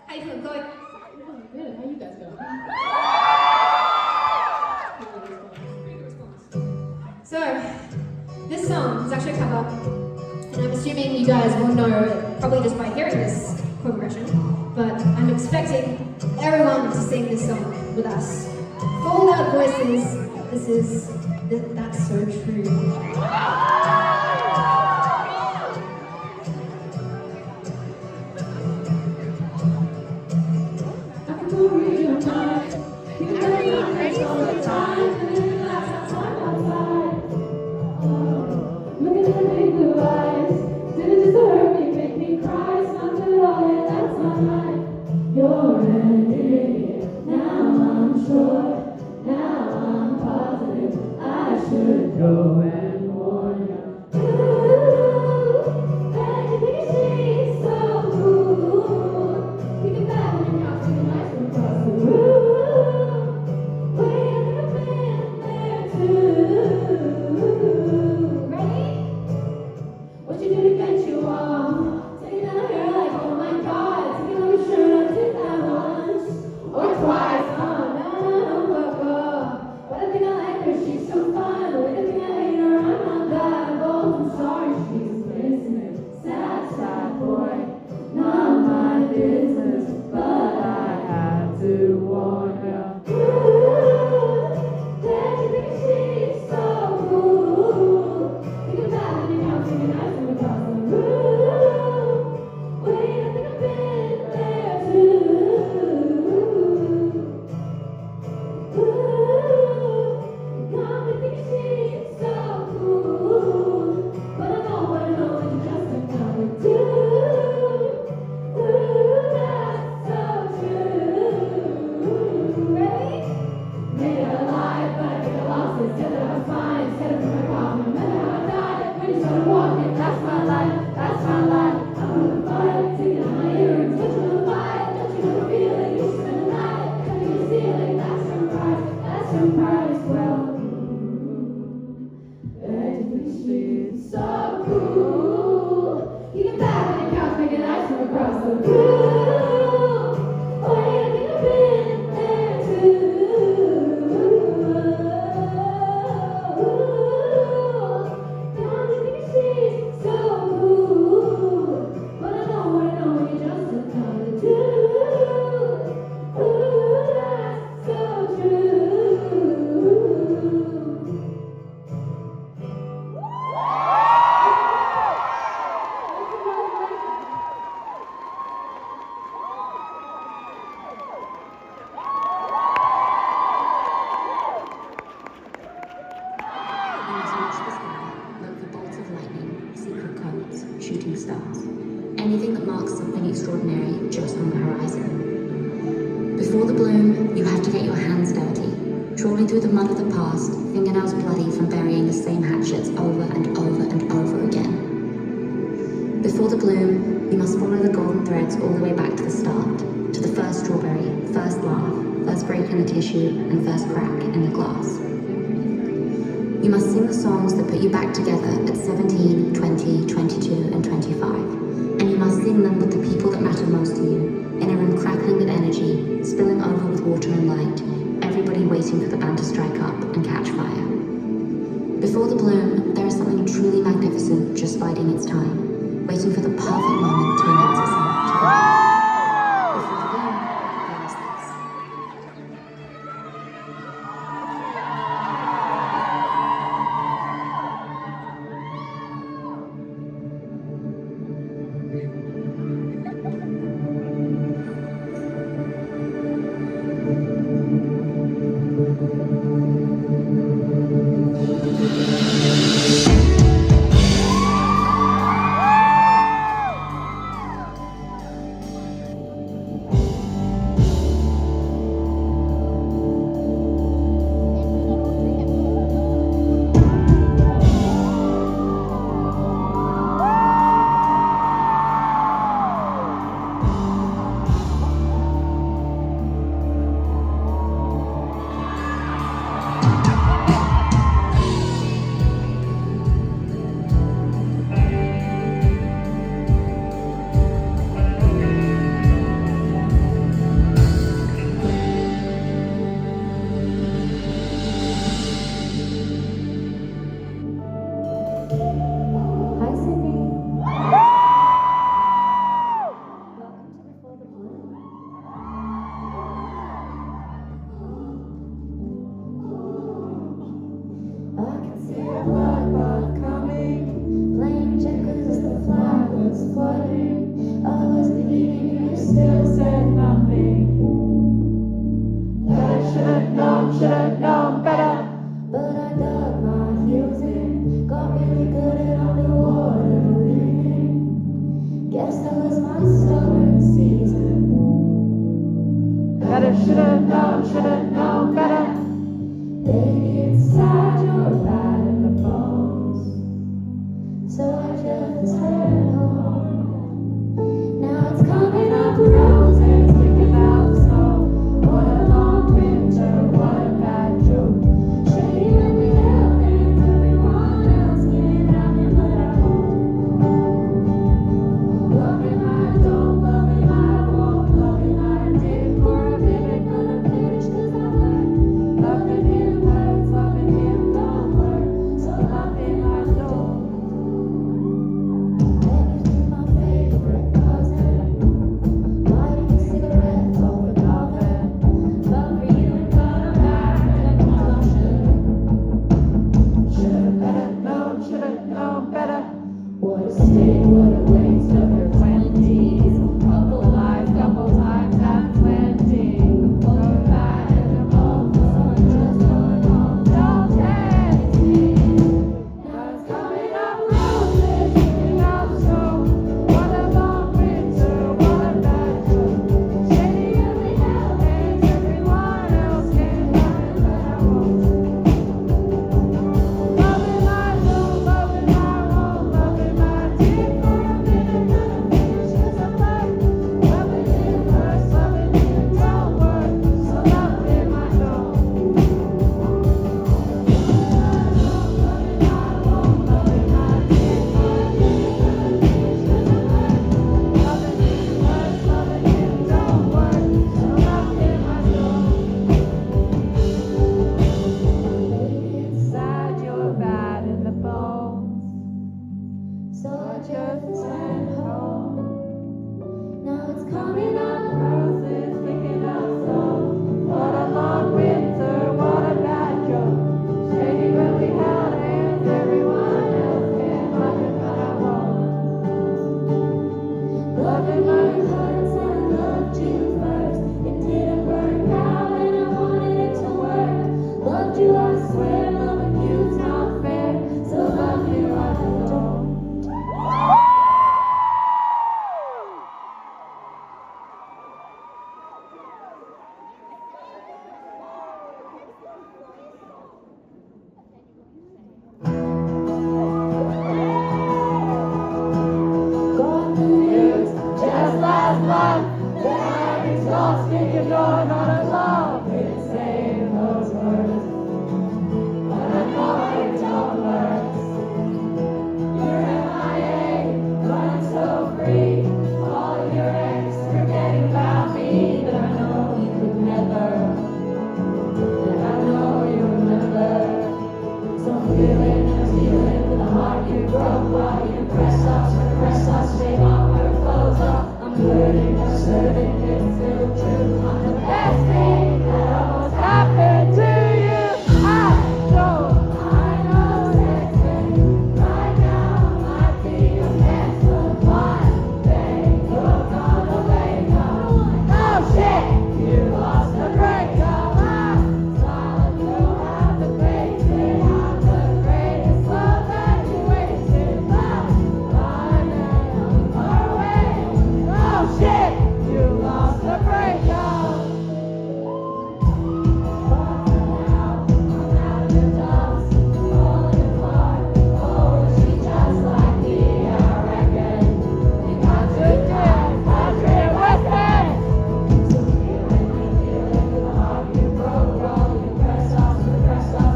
How you feeling, Chloe? Good. How you guys doing? So, this song is actually a cover, and I'm assuming you guys will know it probably just by hearing this chord progression, but I'm expecting everyone to sing this song with us. Full loud voices, this is That's So True. I can go read your mind. You know your face all the time, and then last outside. Looking at me blue eyes, did it just hurt me, make me cry? Smile through it all, and that's my life. You're an idiot. Now I'm sure. Now I'm positive. I should go and warn you. Ooh, and you think she's so cool. You can bet when you're out to warn her. Don't you think she's so cool? Think about it now, singing nice and across the room. Wait, I think I've been there too. Got me thinking she's so cool, but I know it's just another dude. That's so true. Ready? Made her alive, but I think I lost it. Said that I was fine, said it from my coffin. Remember how I died when you started walking. That's my life, that's my life. I'm on the fire, taking out my earrings. Don't you know why? Don't you know the feeling? You spend the night, cutting the ceiling. That's some pride as well. And she's so cool. You get back and couch, making ice from across the room. Oh, yeah, I think I've been there too. Don't you think she's so cool? But I know you're just another dude. That's so true. You must watch the sky, look for bolts of lightning, secret codes, shooting stars. Anything that marks something extraordinary just on the horizon. Before the bloom, you have to get your hands dirty, trawling through the mud of the past, fingernails bloody from burying the same hatchets over and over and over again. Before the bloom, you must follow the golden threads all the way back to the start, to the first strawberry, first laugh, first break in the tissue, and first crack in the glass. You must sing the songs that put you back together at 17, 20, 22, and 25. And you must sing them with the people that matter most to you, in a room crackling with energy, spilling over with water and light, everybody waiting for the band to strike up and catch fire. Before the bloom, there is something truly magnificent just biding its time, waiting for the perfect moment to announce itself to the world. Before the bloom, there is this. Hi, Sydney. Welcome to Before the Bloom. I can see the blood coming, playing checkers as the flag was flooding. I was leaving, you still said nothing. I should have known better. But I dug my heels in, got really good at underwater breathing. Guess that was my stubborn season. Better should have known better. Baby, it's sad you're bad in the bones. So I just headed home. Now it's coming up roses, thinking about snow. What a long winter, what a bad joke. Shady when we held hands, everyone else can't have me, but I won't. Love him, I don't, love him, I won't. Love him, I did for a minute, but I'm finished 'cause I learned. Loving him hurts, loving him don't work. So love him, I don't. certain it's still true. I'm the best thing that almost happened to you. I know sexy. Right now might be a mess, but one day you're gonna wake up. Oh shit, you lost the breakup. Smile if you have the face. I'm the greatest love that you wasted. Bye now, far away. Oh shit, you lost the breakup. Now I'm out of the dust, falling apart. Oh, she just like me, I reckon. You got to get country western. So feeling the heart you broke, all your press offs,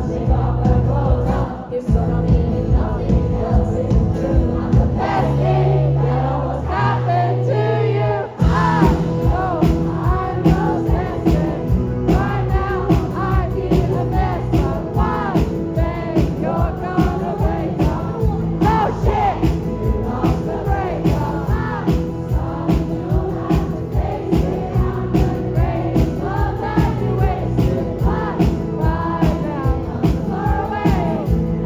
take off the clothes off. You're so mean, nothing else is true. I'm the best thing that almost happened to you. I know sexy. Right now I feel a mess, but one day you're gonna wake up. Oh shit, you lost the breakup. Sorry you have to face it. I'm the greatest love that you wasted. Bye now, I'm far away.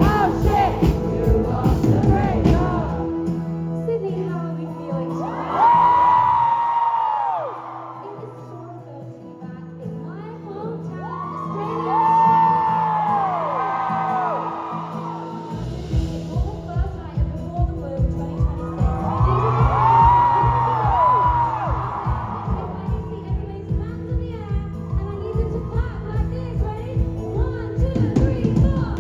Oh shit, you lost the breakup. Sydney, how are we feeling tonight? It is so good to be back in my hometown, Australia. It's all the first night of Before the Bloom 2026. These are the I need to see everybody's hands in the air, and I need them to clap like this. Ready? 1, 2, 3, 4.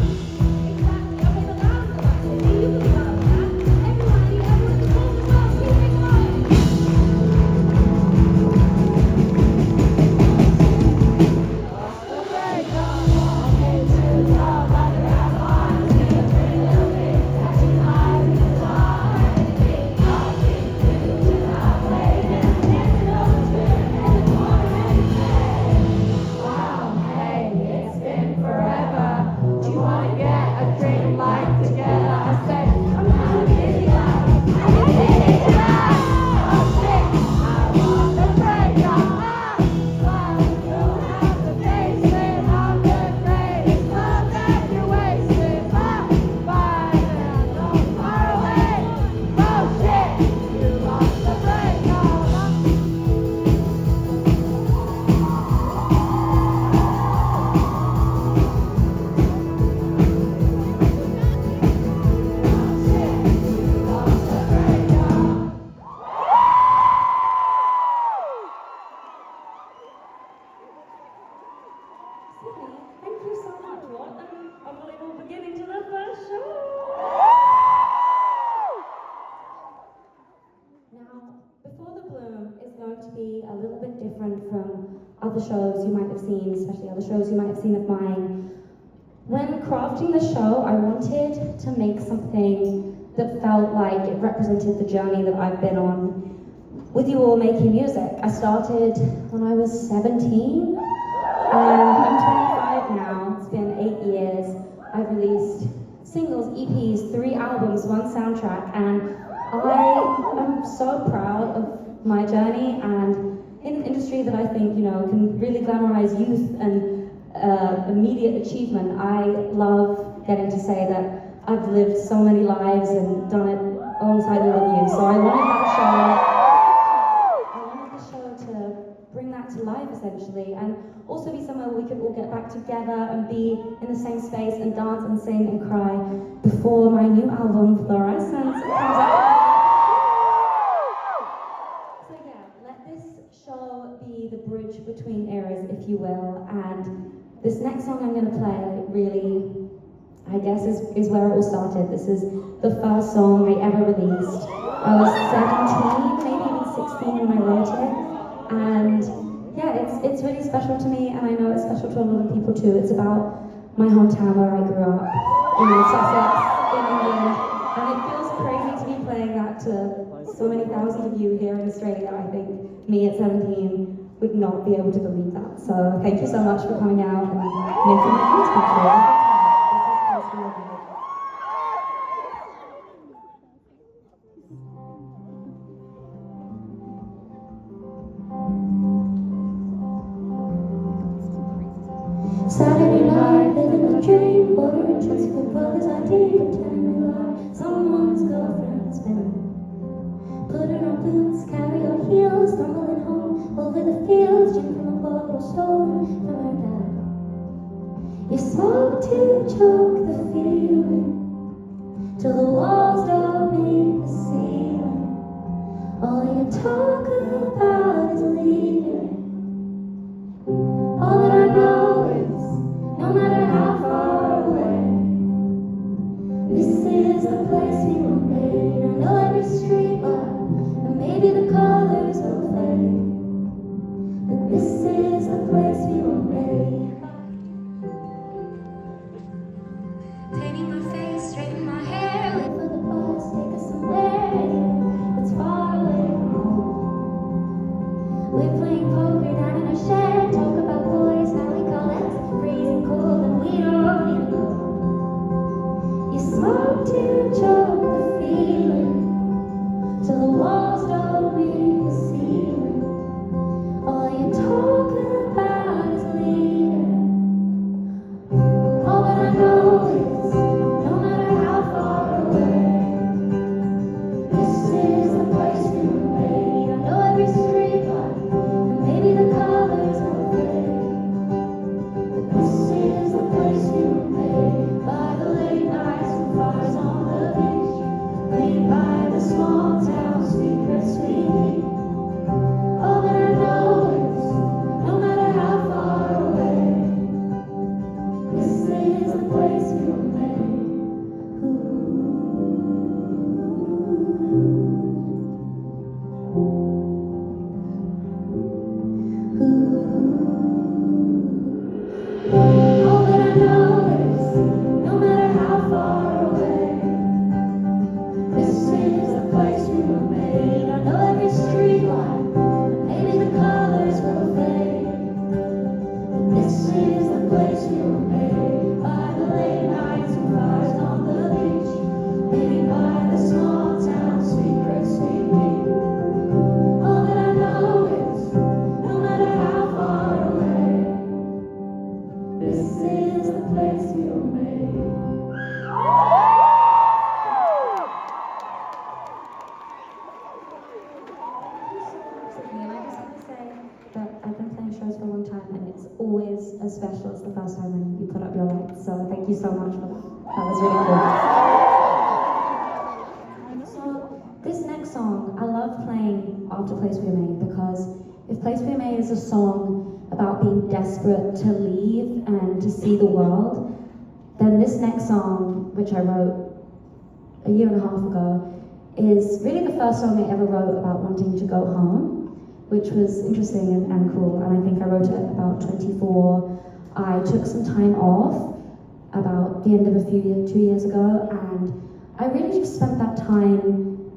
Exactly. Okay, the louder the better. You can clap that. Everybody, everyone, the same as well. Keep it going. Hey, it's been forever. Do you wanna get a drink like together? I said, I'm kinda busy now. I'm busy tonight. Oh shit, I want the breakup. Smile, you have to face it. I'm the greatest love that you wasted. Bye now, don't far away. Oh shit, you lost the breakup. Sydney, thank you so much. What an unbelievable beginning to the first show. Now, Before the Bloom is going to be a little bit different from other shows you might have seen, especially other shows you might have seen of mine. When crafting the show, I wanted to make something that felt like it represented the journey that I've been on with you all making music. I started when I was 17, and I'm 25 now. It's been 8 years. I've released singles, EPs, 3 albums, 1 soundtrack, and I am so proud of my journey, and in an industry that I think, can really glamorize youth and immediate achievement, I love getting to say that I've lived so many lives and done it alongside all of you. So I wanted the show to bring that to life essentially, and also be somewhere where we could all get back together and be in the same space and dance and sing and cry before my new album Florescence comes out. So yeah, let this show be the bridge between eras, if you will, and this next song I'm going to play really, I guess, is where it all started. This is the first song I ever released. I was 17, maybe even 16 when I wrote it, and yeah, it's really special to me, and I know it's special to a lot of people too. It's about my hometown where I grew up, in Sussex, in England, and it feels crazy to be playing that to so many thousands of you here in Australia. I think me at 17 would not be able to believe that. So thank you so much for coming out and making my dreams come true. This is Personal Love. Saturday night, living the dream, ordering tricks for brothers I did, pretending we lie. Someone's girlfriend's been putting on boots, carry your heels, stumbling home over the fields, gin from a bottle stolen from her dad. You smoke to choke the feeling, till the walls don't meet the ceiling. All you talk about is leaving. All that I know is, no matter how far away, this is the place we were made. I know every street light, and maybe the colors will fade, but this is the place we were made. Painting my face, straighten my hair, wait for the bus, take us somewhere that's far away from home. We're playing poker down in a shed, talk about boys, how we call it freezing cold, and we don't even know. You smoke to choke the feeling, till the walls don't meet the ceiling. All you talk about is leaving. All that I know is, no matter how far away, this is the place we were made. I know every street light, and maybe the colors will fade, but this is the place we were made. By the late nights and fires on the beach, made by the small town secrets we keep. All that I know is, no matter how far away, this is the place we were made. All that I know is, no matter how far away, this is the place we were made. I know every street light, and maybe the colors will fade, but this is the place we were made. By the late nights and fires on the beach, maybe by the small town secrets we keep. All that I know is, no matter how far away, this is the place we were made. And I just want to say that I've been playing shows for a long time, and it's always as special as the first time when you put up your lights. So thank you so much for that. That was really cool. So this next song, I love playing after Place We Were Made, because if Place We Were Made is a song about being desperate to leave and to see the world, then this next song, which I wrote a year and a half ago, is really the first song I ever wrote about wanting to go home, which was interesting and cool. And I think I wrote it about 24. I took some time off about the end of 2 years ago, and I really just spent that time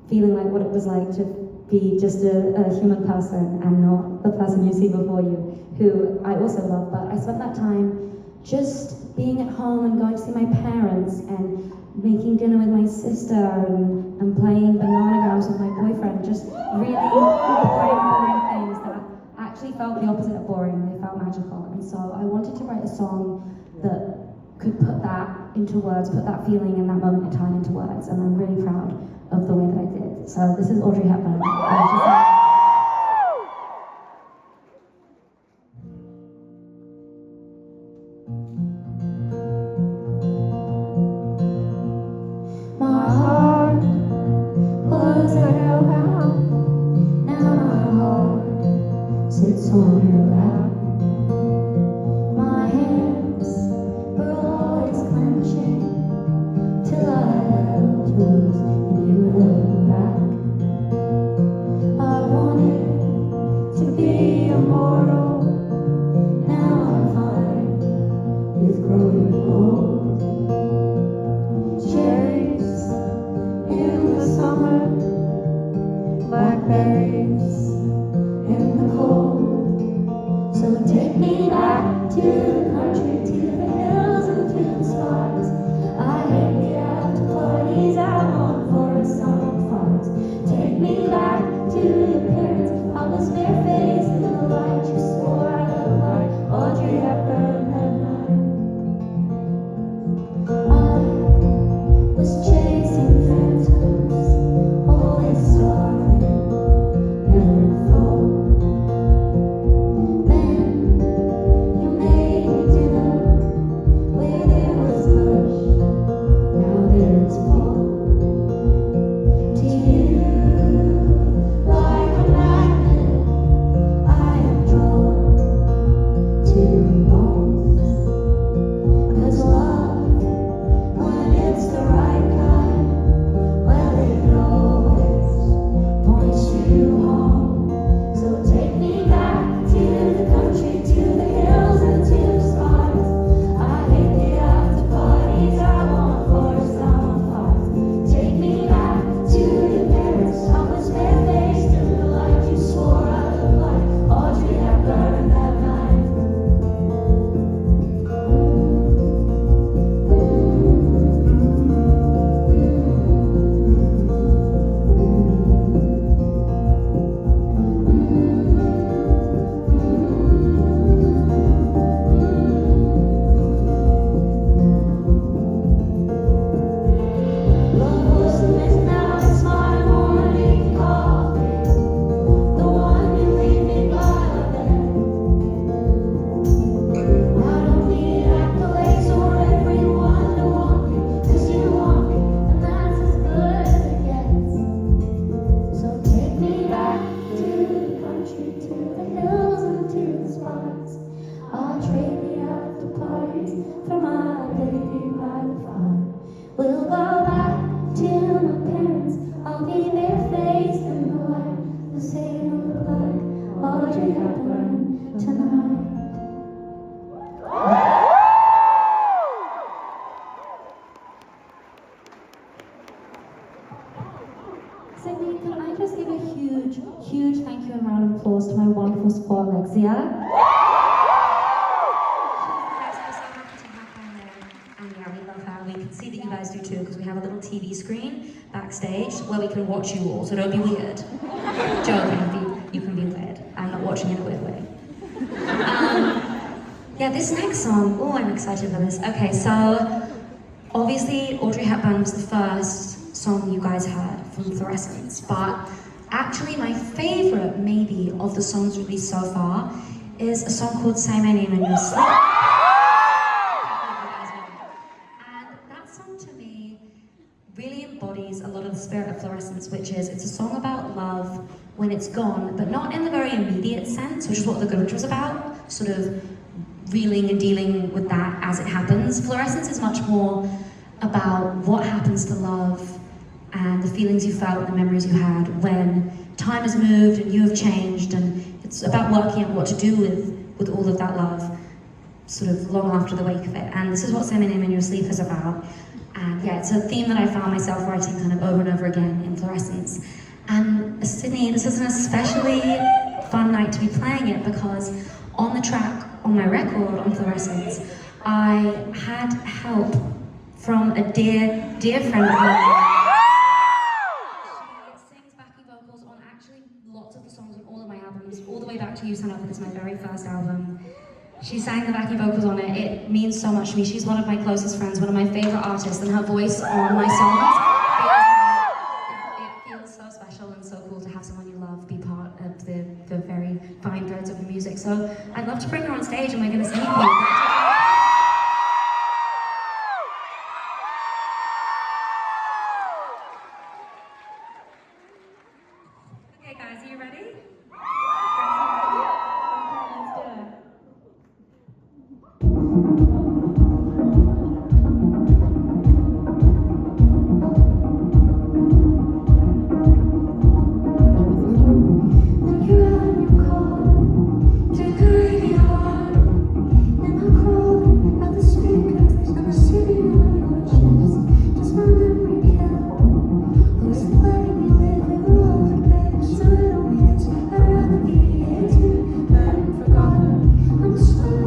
feeling like what it was like to be just a human person and not the person you see before you, who I also love. But I spent that time just being at home and going to see my parents and making dinner with my sister and playing bananagrams with my boyfriend, just really boring things that actually felt the opposite of boring. They felt magical. And so I wanted to write a song that could put that into words, put that feeling and that moment in time into words, and I'm really proud of the way that I did. So this is Audrey Hepburn. My heart was a hellhound, now my heart sits on your lap. My hands were always clenching till I held yours and you held back. I wanted to be immortal, now I'm fine with growing old. Cherries in the summer, blackberries in the cold. So take me back to the country, to the hills and to the stars. I hate the after parties, I want for a summer farms. Take me back to the appearance of this bare face in the light you swore I looked like Audrey Hepburn. Audrey Hepburn tonight. Sydney, can I just give a huge, huge thank you and round of applause to my wonderful sport, Alexia? And yeah, we love her. We can see that you guys do too, because we have a little TV screen backstage where we can watch you all, so don't be weird. Joking, you can be weird. I'm not watching in a weird way. Yeah, this next song, oh, I'm excited for this. Okay, so obviously Audrey Hepburn was the first song you guys heard from Florescence, but actually my favorite maybe of the songs released so far is a song called Say My Name in Your Sleep. And that song to me really embodies a lot of the spirit of Florescence, which is it's a song about love when it's gone, but not in the very immediate sense, which is what The Good Witch was about, sort of reeling and dealing with that as it happens. Florescence is much more about what happens to love and the feelings you felt and the memories you had when time has moved and you have changed, and it's about working out what to do with all of that love sort of long after the wake of it. And this is what Say My Name in Your Sleep is about. And yeah, it's a theme that I found myself writing kind of over and over again in Florescence. And Sydney, this is an especially fun night to be playing it because on the track, on my record, on Florescence, I had help from a dear, dear friend of mine. She sings backing vocals on actually lots of the songs on all of my albums, all the way back to You Stand Up, it is my very first album. She sang the backing vocals on it. It means so much to me. She's one of my closest friends, one of my favorite artists, and her voice on my songs feels so special and so cool to have someone you love be part of the very fine threads of the music. So I'd love to bring her on stage and we're going to sing for you. Okay guys, are you ready? Okay, let's do it. Forgotten. I'm still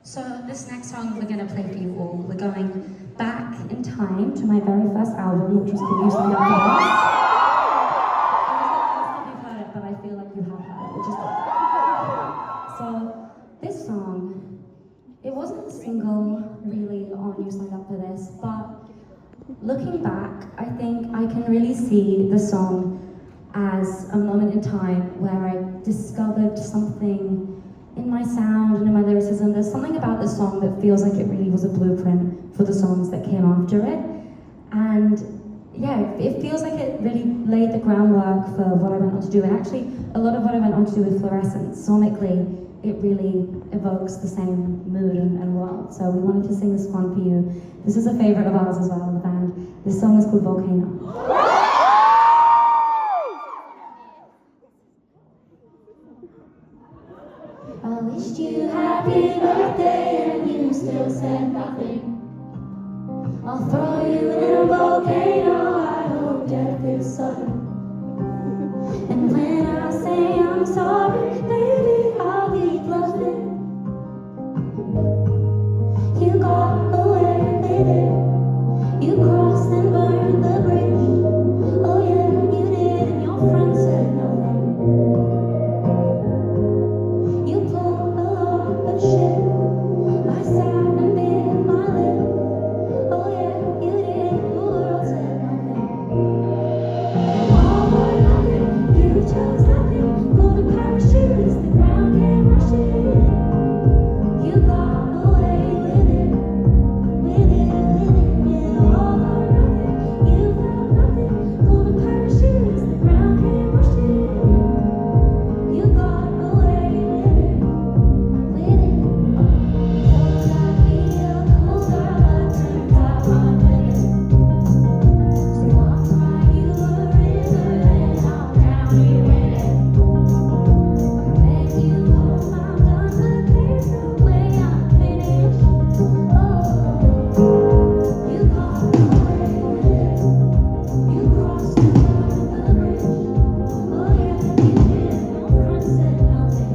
So this next song we're going to play for you all. We're going back in time to my very first album, which was called You Signed Up For This. I was going to ask if you've heard it, but I feel like you have heard it, which is good. So this song, it wasn't a single really on You Signed Up For This, but looking back, I think I can really see the song as a moment in time where I discovered something in my sound and in my lyricism. There's something about this song that feels like it really was a blueprint for the songs that came after it. And yeah, it feels like it really laid the groundwork for what I went on to do. And actually, a lot of what I went on to do with Florescence, sonically, it really evokes the same mood and world. So we wanted to sing this one for you. This is a favorite of ours as well, the band. This song is called Volcano. I wished you happy birthday and you still said nothing. I'll throw you in a volcano, I hope death is sudden. And when I say I'm sorry, baby, I'll be bluffing. You got away with it. You crossed and burned the bridge. Oh yeah, you did, and your friend said nothing. You pulled a lot of shit. I sat and bit my lip. Oh yeah, you did, the world said nothing. All or nothing, you chose nothing. Golden parachutes, the ground came rushing. You got away with it, with it, yeah. All or nothing, you felt nothing. Golden parachutes, the ground came rushing. You got away with it, with it. Thought I'd be a cool girl, but turns out I'm with it. So I'll cry you a river and I'll drown you in it. Beg you hope I'm done, but there's no way I'm finished. Oh, you got away with it. You crossed and burned the bridge. Oh yeah, you did. No friend said nothing.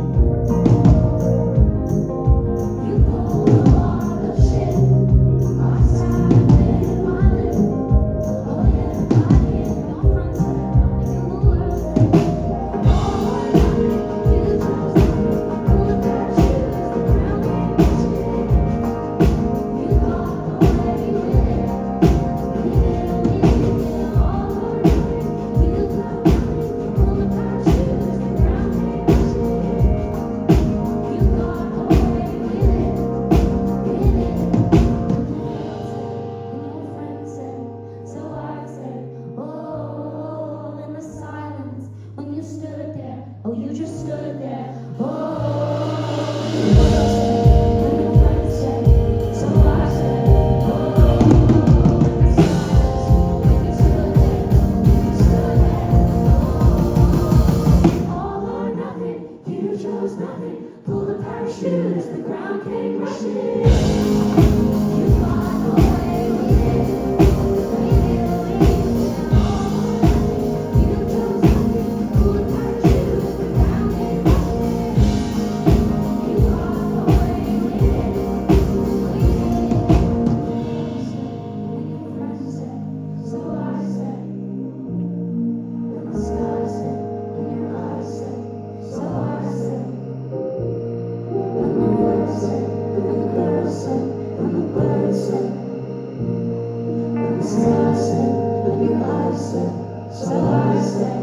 You pulled a lot of shit. I sat and bit my lip. Oh yeah, I did. No friend said nothing. The world said all or nothing. You chose nothing. Pulled a parachute, the ground came rushing. You got away with it. With it, all or nothing. You felt nothing. Pulled a parachute, the ground came rushing. You got away with it. With it. And your friend said, so I said, oh, in the silence when you stood there, oh, you just stood there, oh, and your friend said, so I said, oh, in the silence when you stood there, all or nothing, you chose nothing, pulled a parachute, the ground came rushing. You got away with it, you chose nothing, pulled a parachute, the ground came rushing. You got away with it, and your friend said, so I said, and the sky said, and your eyes said, so I said, and the words said, and the birds said, and the birds said, and the sky said, and your eyes said, so I said.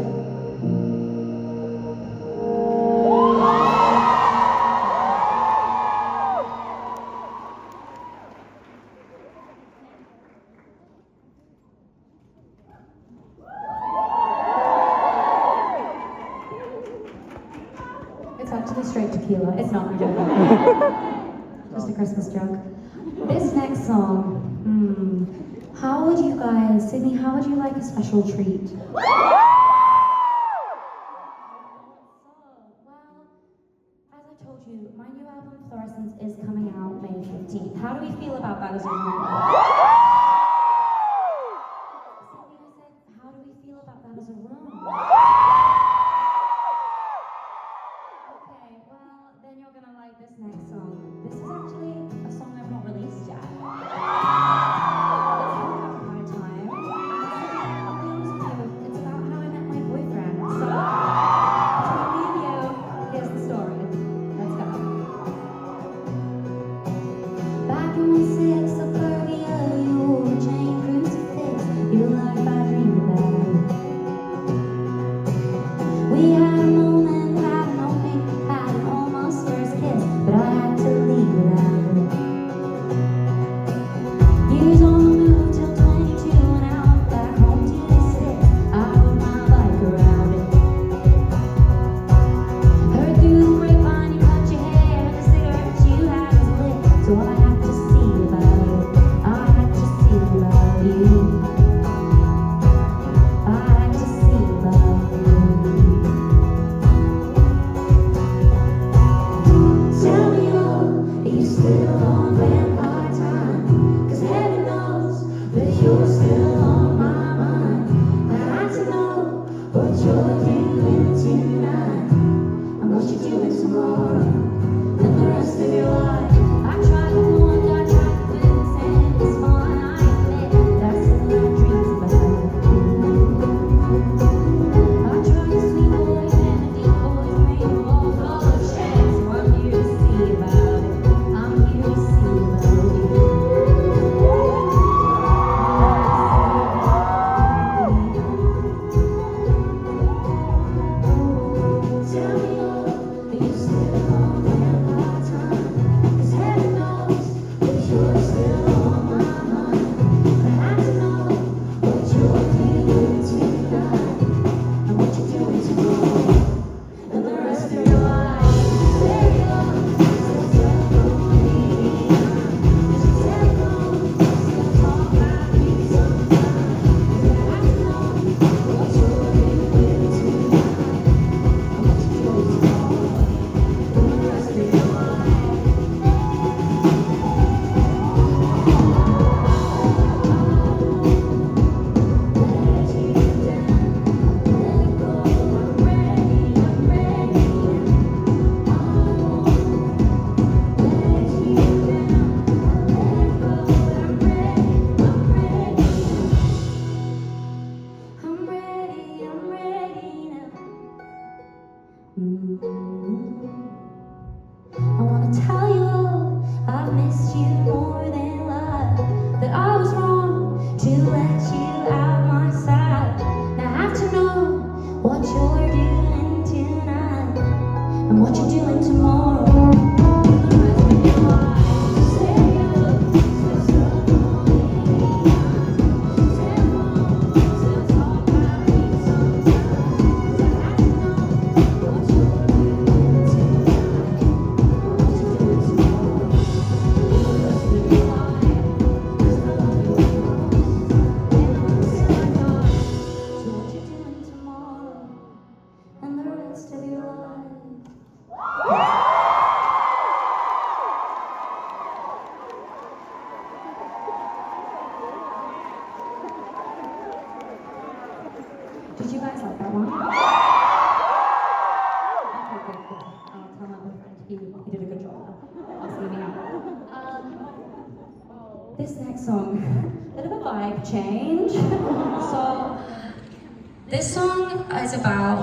It's actually straight tequila. It's not, I'm joking. Just a Christmas joke. This next song, how would you guys, Sydney, how would you like a special treat? Well, as I told you, my new album, Florescence, is coming out May 15th. How do we feel about that as a room? Sydney, I said, how do we feel about that as a room? Okay, well, then you're gonna like this next song. This is actually sick suburbia, your chain crucifix, your life I dreamed about. We had a moment, had an opening, had an almost first kiss, but I had to leave without it. Years on the move till 22 and out, back home to the 6. I rode my bike around it. Heard through the grapevine you cut your hair, and the cigarettes you had was lit. So I had to see about it. I had to see about you. I had to see about you. Tell me, oh, are you still on vampire time? 'Cause heaven knows that you're still on my mind. I had to know what you're doing tonight and what you're doing tomorrow and the rest of your life. I tried the one, I tried the fence, and it's fine, I admit that I still have dreams about you. I tried the sweet voice and the deep voice made of all full of shit. So I'm here to see about it. I'm here to see about you. Tell me, oh, are you still on vampire time? 'Cause heaven knows that you're still on my mind. I had to know what you're doing tonight and what you're doing tomorrow and the rest of your life. There you are, still telephone, just telephone, still talk about me sometimes. I had to know what you're doing tonight and what you're doing tomorrow and the rest of your life. I'm ready now. I wanna tell you all I've missed you more than life. That I was wrong to let you out my sight. Now I have to know what you're doing tonight and what you're doing tomorrow. The rest of your life. Stay up, still stuck on me. Still talk about me sometimes. 'Cause I have to know what you're doing tonight and what you're doing tomorrow. The rest of your life. 'Cause I love you most, and until I die. So what you're doing tomorrow and the rest of your life. Did you guys like that one? Okay, good. I'll tell my boyfriend he did a good job. I'll see him out. This next song, bit of a vibe change. So, this song is about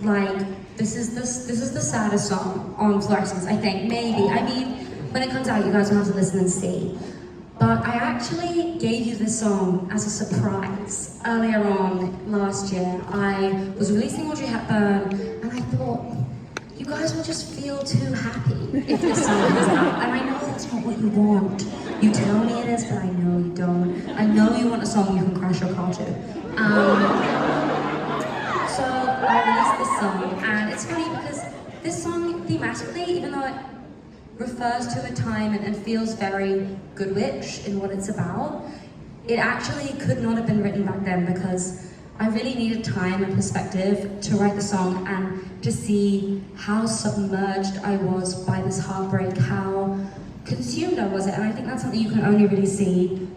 like this is the saddest song on Florescence, I think. Maybe. I mean, when it comes out, you guys will have to listen and see. But I actually gave you this song as a surprise earlier on last year. I was releasing Audrey Hepburn, and I thought, you guys will just feel too happy if this song comes out. And I know that's not what you want. You tell me it is, but I know you don't. I know you want a song you can crash your car to. So I released this song, and it's funny because this song thematically, even though it refers to a time and feels very good witch in what it's about, it actually could not have been written back then because I really needed time and perspective to write the song and to see how submerged I was by this heartbreak, how consumed I was it, and I think that's something you can only really see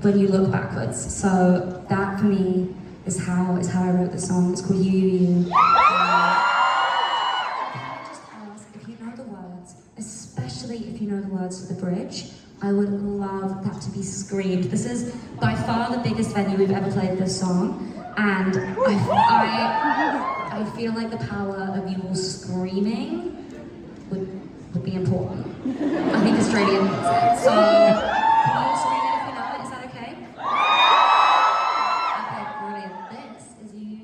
when you look backwards. So that for me is how I wrote the song. It's called You. Especially if you know the words to the bridge, I would love that to be screamed. This is by far the biggest venue we've ever played this song, and I feel like the power of you all screaming would be pretty important. I think Australia needs it. So, can you all scream it if you know it? Is that okay? Okay, brilliant. This is you.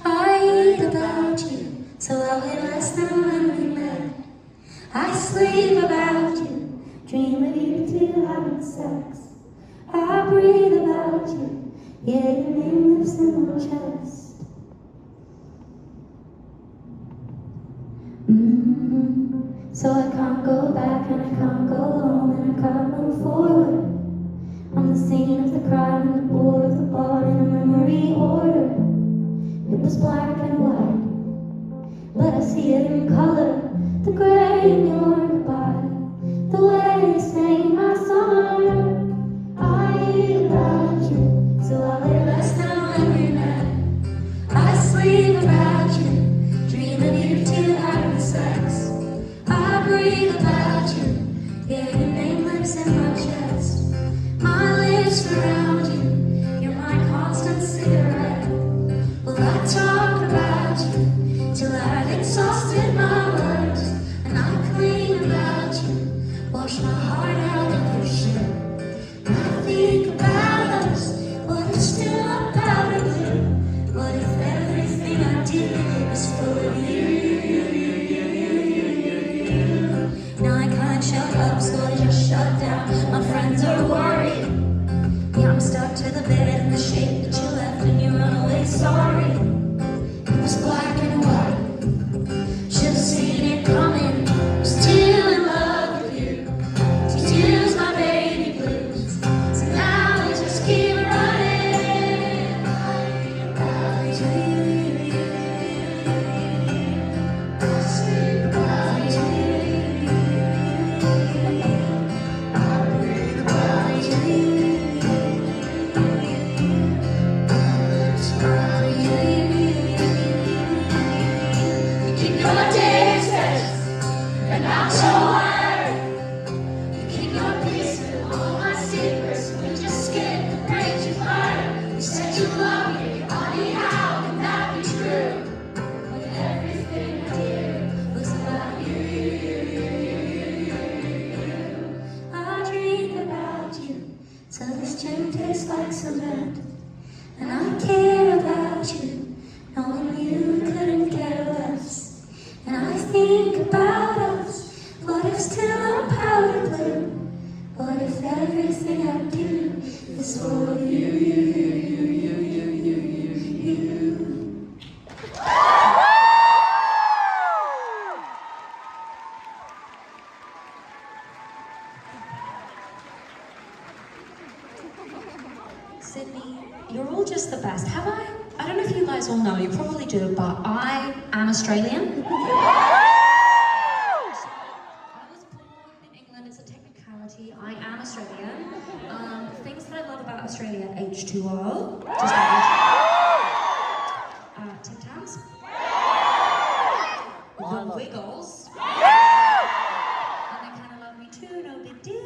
I read about you, so I will less than when we met. I sleep about you, dream of you two having sex. I breathe about you, yeah, your name lives in my chest. So I can't go back and I can't go home and I can't move forward. I'm the scene of the crime and the board of the bar in a memory order. It was black and white, but I see it in color. The gray in your goodbye, the way you sang my song. I read about you, so I lay less than when we met. I sleep about you, dream of you two having sex. I breathe about you, yeah, your name lives in my chest. My lips surround you, you're my constant cigarette. Well, I talk about you till I've exhausted my words, and I clean about you, wash my heart out of your shit. I think about us, what if still I'm powder blue? What if everything I do is for you? Now I can't shut up, so I just shut down. My friends are worried. Yeah, I'm stuck to the bed in the shape that you left and you run away. Sorry, it was black and white. Should've seen it coming. Still in love with you. Tears my baby blues. So now I just keep running. I sleep about you. I breathe about you. You keep your distance, and I'm so hurt. You keep your peace with all my secrets. We just skip the bridge you burn. You said you love me, honey, how can that be true? When everything I did was about you. I dream about you, so this gym tastes like cement. And I care about you, knowing you couldn't care less. And I think about us, what if still I'm powder blue? What if everything I do is for you? Sydney, you're all just the best. Have I don't know if you guys all know, you probably do, but I am Australian. I was born in England, it's a technicality. I am Australian. Things that I love about Australia, H2O, just Tim Tams, the Wiggles, and they kind of love me too, no big deal.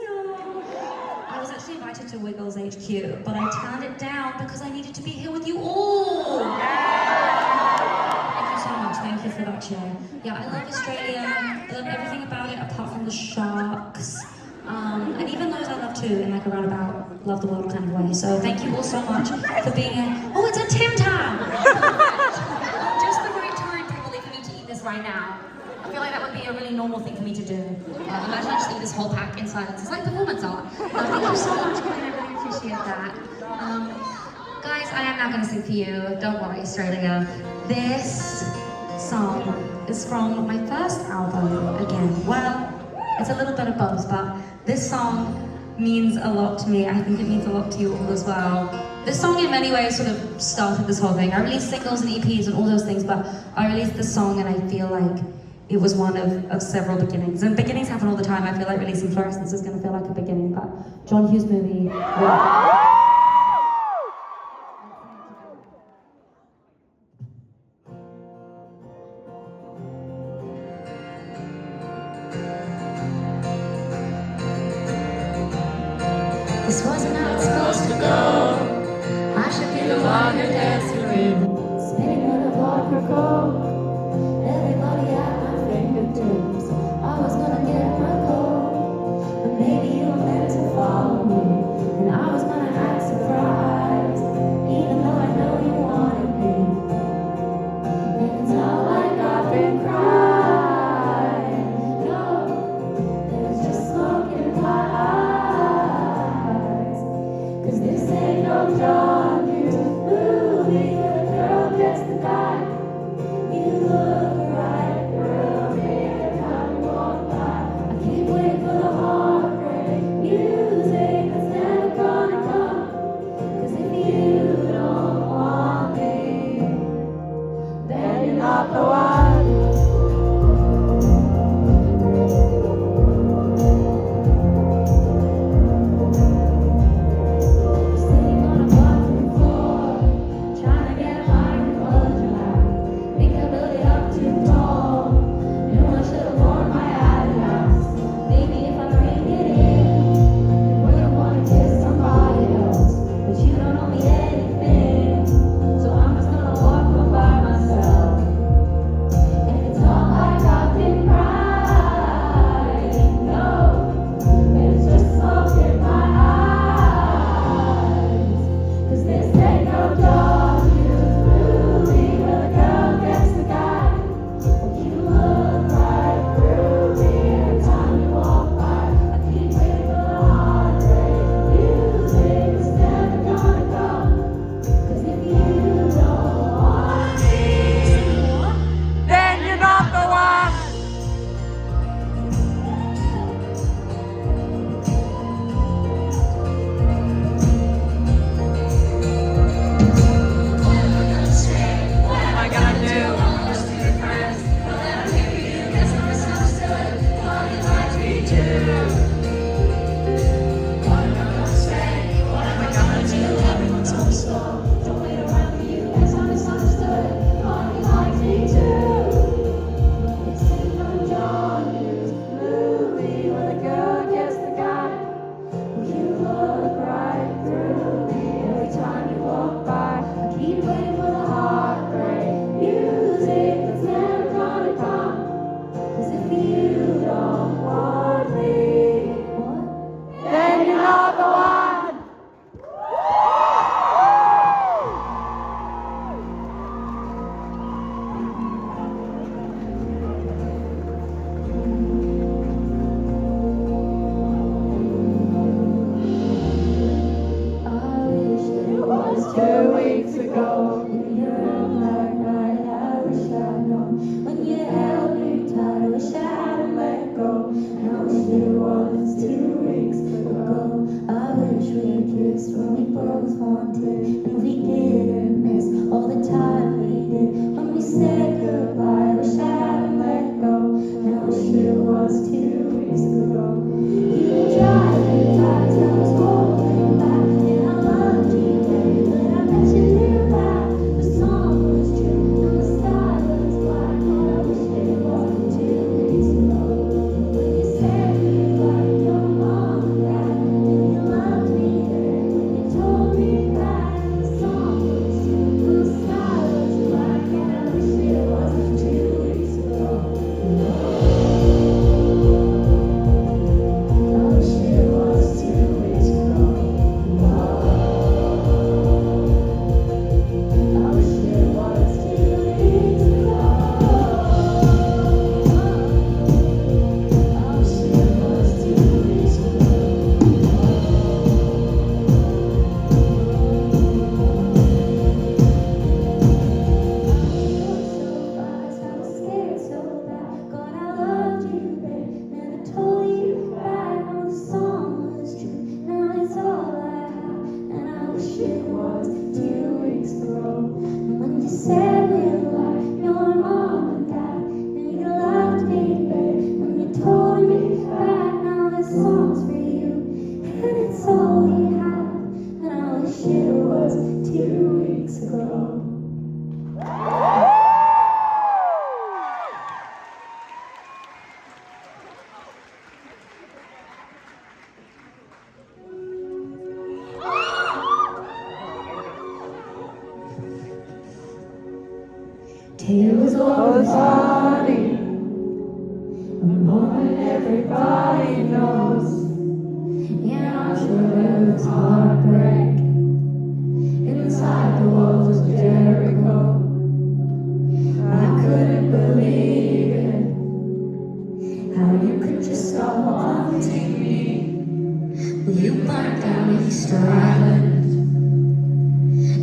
I was actually invited to Wiggles HQ, but I turned it down because I needed to be here with you all. Thank you so much, thank you for that chair. Yeah, I love Australia, I love everything about it apart from the sharks. And even those I love too, in like a roundabout, love the world kind of way. So thank you all so much for being here. Oh, it's a Tim Tam! Just the right time probably for me to eat this right now. I feel like that would be a really normal thing for me to do. Imagine I just eat this whole pack in silence. It's like performance art. Thank you so much, Queen. I really appreciate that. Guys, I am now going to sing for you. Don't worry, Australia. This song is from my first album again. Well, it's a little bit of both, but this song means a lot to me. I think it means a lot to you all as well. This song in many ways sort of started this whole thing. I released singles and EPs and all those things, but I released this song and I feel like it was one of several beginnings. And beginnings happen all the time. I feel like releasing Florescence is going to feel like a beginning, but John Hughes movie. This wasn't how it's supposed to go. I should be the one you're dancing with. said we were your mom and dad, and you loved me, babe, when you told me that. Now this song's for you, and it's all we have, and I wish it was 2 weeks ago. Tales of a party, a moment everybody knows. Yeah, I'm sure there was heartbreak inside the walls of Jericho. I couldn't believe it, how you could just stop wanting me. Well, you burned down Easter Island,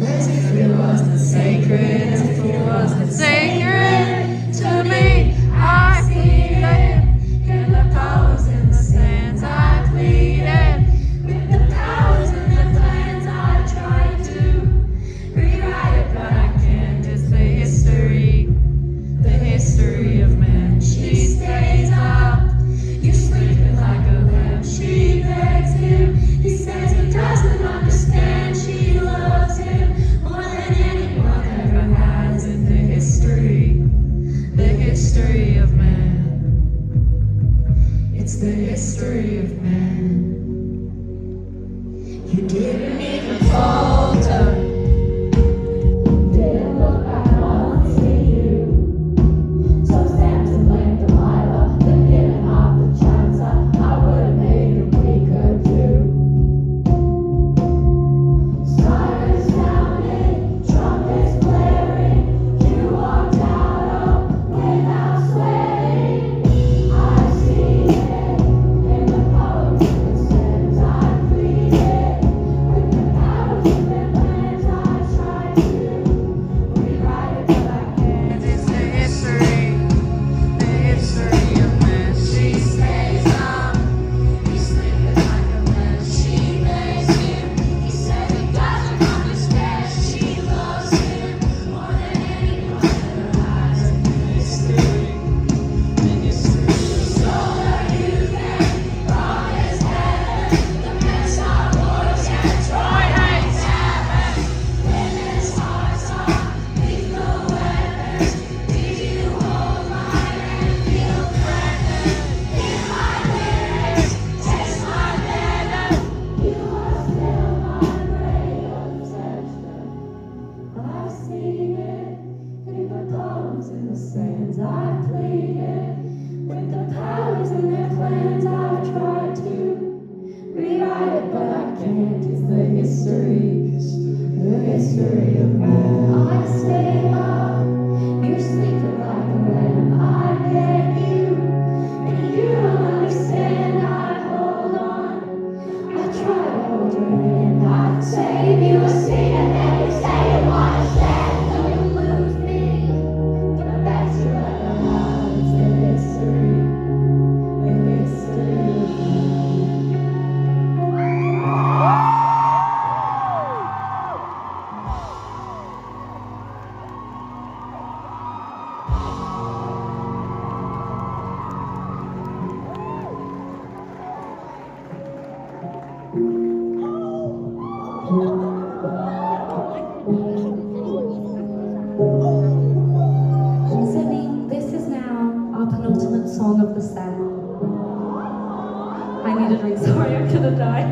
as if it wasn't sacred, as if it wasn't sacred to me. I pleaded in the powers in the sands. I pleaded with the powers in the plans. I tried to rewrite it, but I can't. It's the history of man. She stays up, you're sleeping like a lamb. She begs him, he says he doesn't understand. She loves him more than anyone ever has. In the history of man. It's the history of man. You didn't even falter. Didn't look back once at you. So Samson blamed Delilah, then given half the chance. I would have made him weaker too. Sirens sounding, trumpets blaring, you walked out without swearing. I see it in the poems and the sins. I pleaded with the powers in their plans. I tried to rewrite it, but I can't. It's the history of man. She stays up, he's sleeping like a man. She begs him, he says he doesn't understand. She loves him more than anyone ever has. In the history. He stole her youth and promised heaven. The men's heart wars and Troy hates heaven. Women's hearts are lethal weapons. Did you hold mine and feel threatened? Hear my lyrics, taste my venom. You are still my ray of protection. I've seen it in the poems in the sands. I pleaded with the powers in their plans. I tried to rewrite it, but I can't. It's the history of man. I stay up, you're sleeping like a lamb. I get you, and you don't understand. I hold on, I try to hold your hand. I save you a seat, and then you say you wanna stand. So you lose me, the best you ever had. It's the history of man. Sydney, this is now our penultimate song of the set. I need a drink, sorry, I'm gonna die.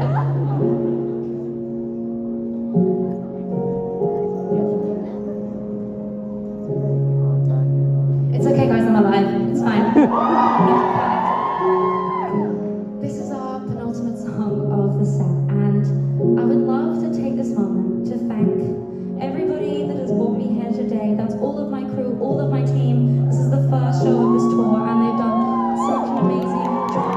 It's okay, guys, I'm alive. It's fine. This is our penultimate song of the set, and I would love to take this moment to thank everybody that has brought me here today. That's all of my crew, all of my team. This is the first show of this tour, and they've done such an amazing job.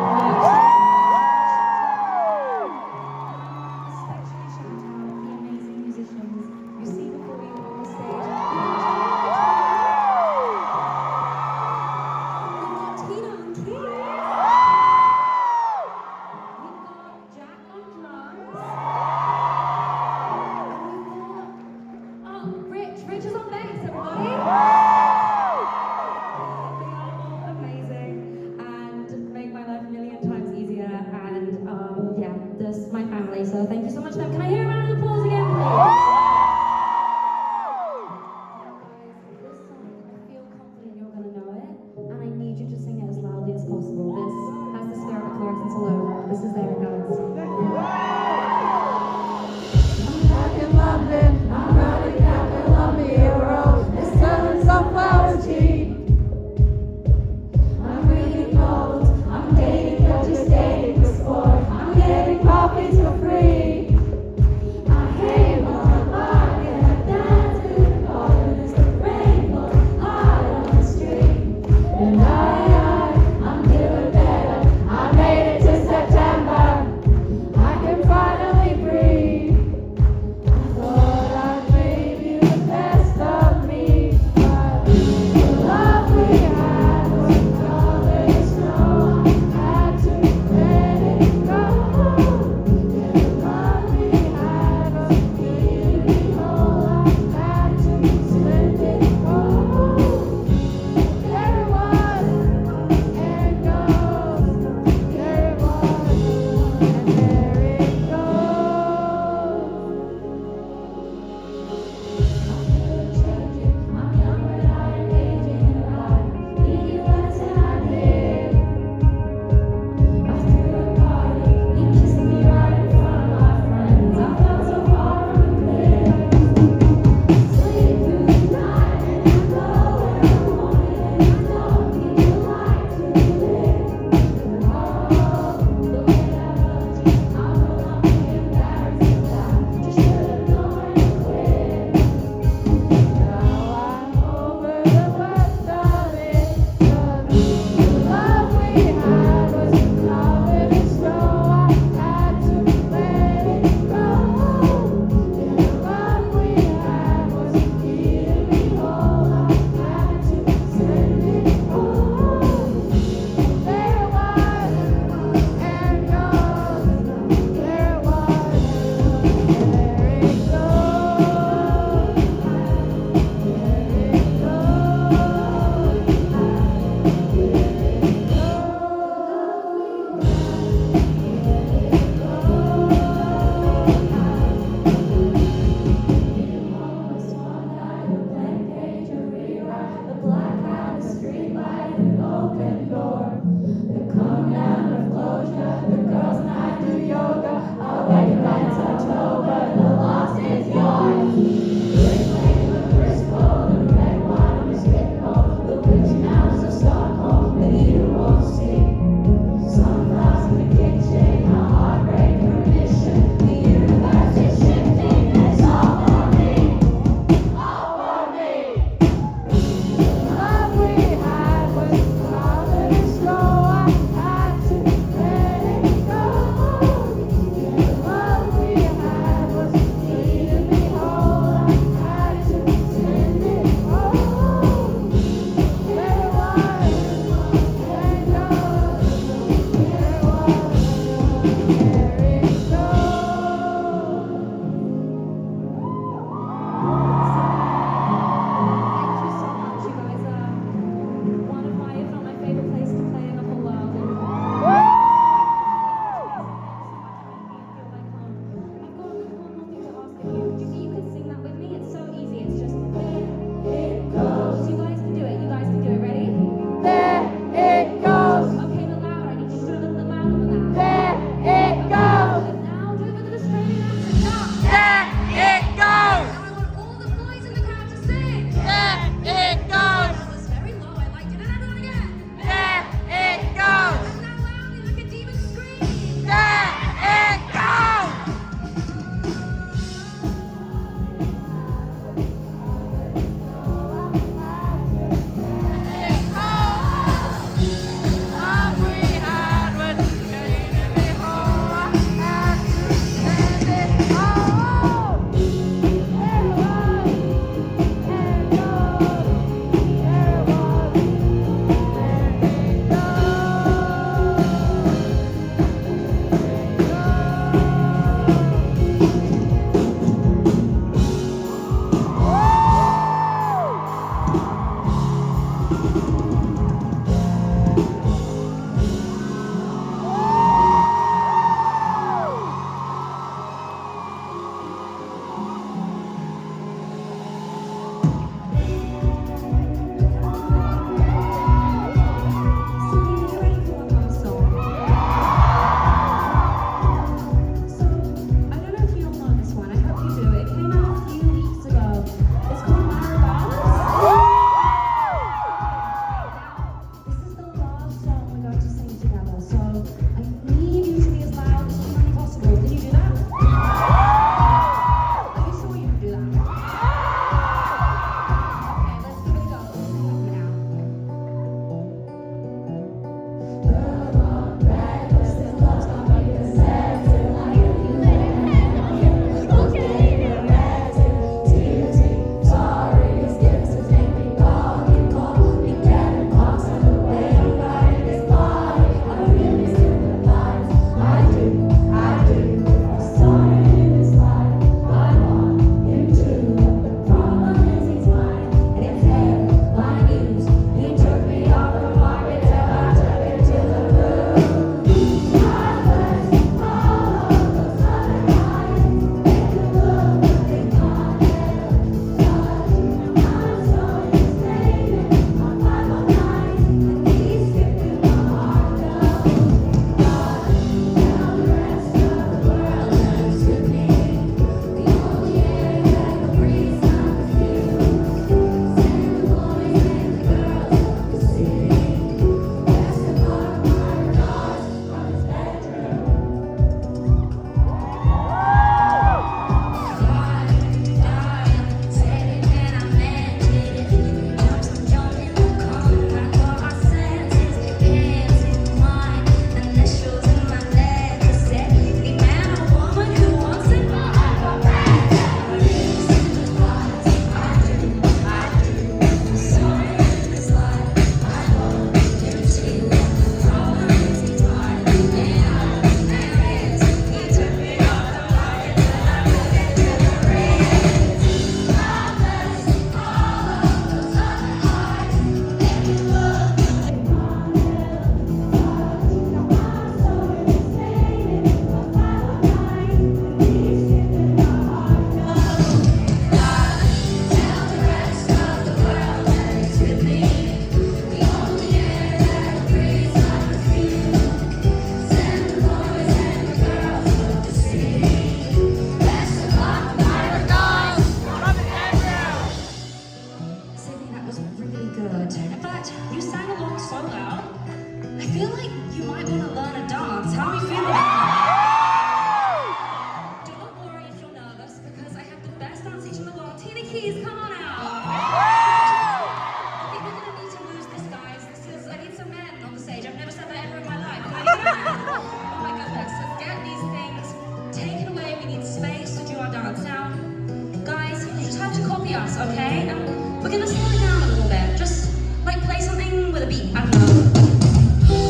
I know.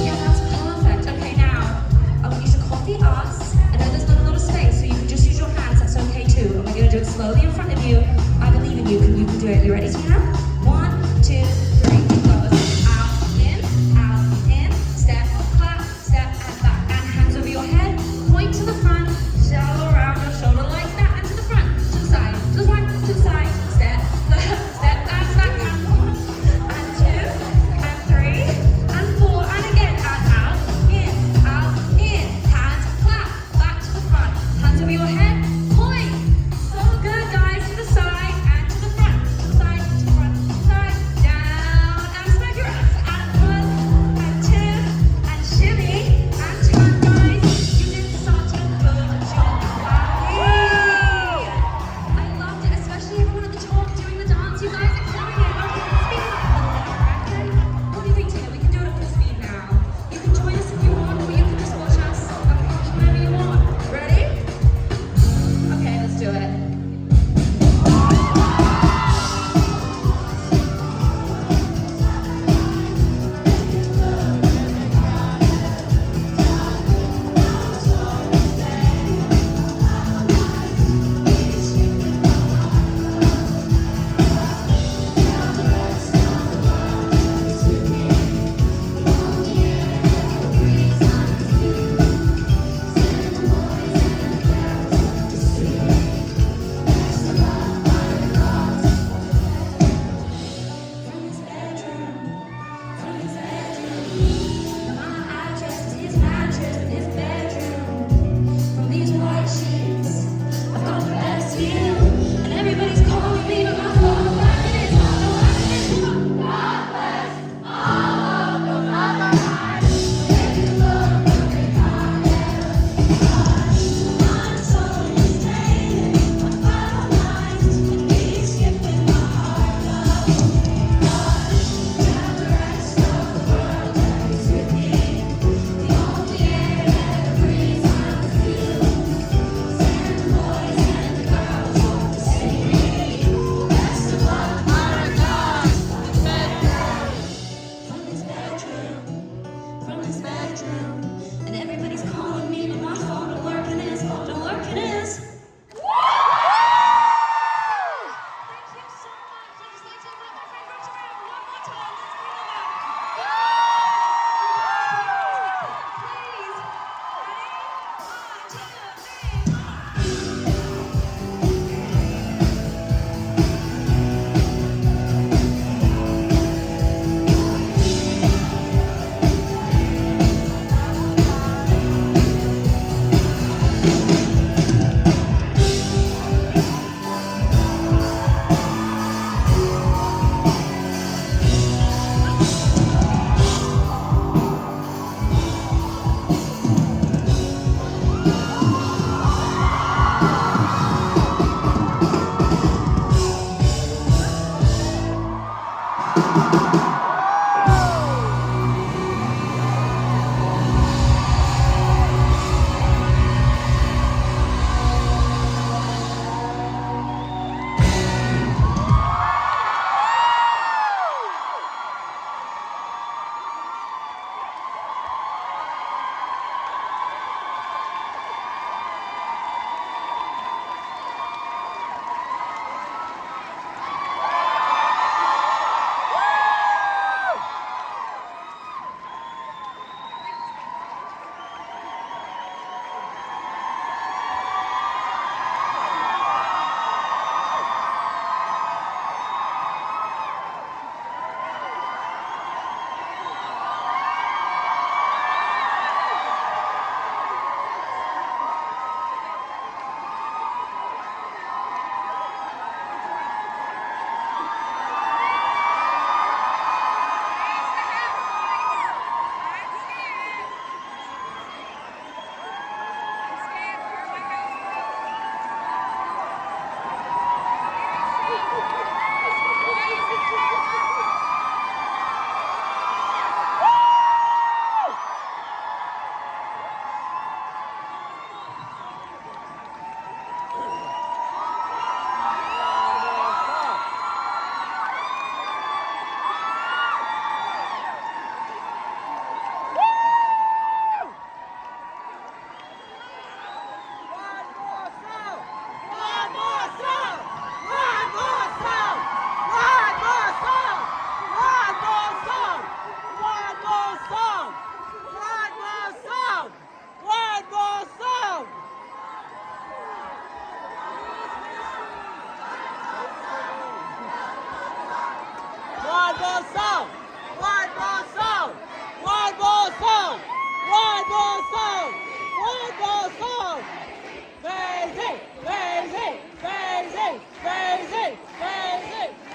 Yeah, that's perfect. Okay, now I want you to copy us. I know there's not a lot of space, so you can just use your hands. That's okay too. And we're gonna do it slowly in front of you. I believe in you. You can do it. You ready, Tina? 1, 2, 3. It goes out, in, step, clap, step, and back, and hands over your head. Point to the front, shallow around your shoulder like that, and to the front, to the side, to the front, to the side. Step, step, and back, and 1, and 2, and 3, and 4, and again, and out, in, hands, clap, back to the front, hands over your head, point. So good, guys, to the side, and to the front, to the side, to the front, to the side, down, and smack your ass, and 1, and 2, and shimmy, and turn, guys. You did such a good job. I loved it, especially everyone at the top doing the dance. You guys are killing it. Okay, speed it up a little bit, okay? What do you think, Tina? We can do it at full speed now. You can join us if you want, or you can just watch us. Whatever you want. Ready? Okay, let's do it. One more song! One more song! One more song! One more song! One more song! Maisie! Maisie! Maisie! Maisie! Maisie!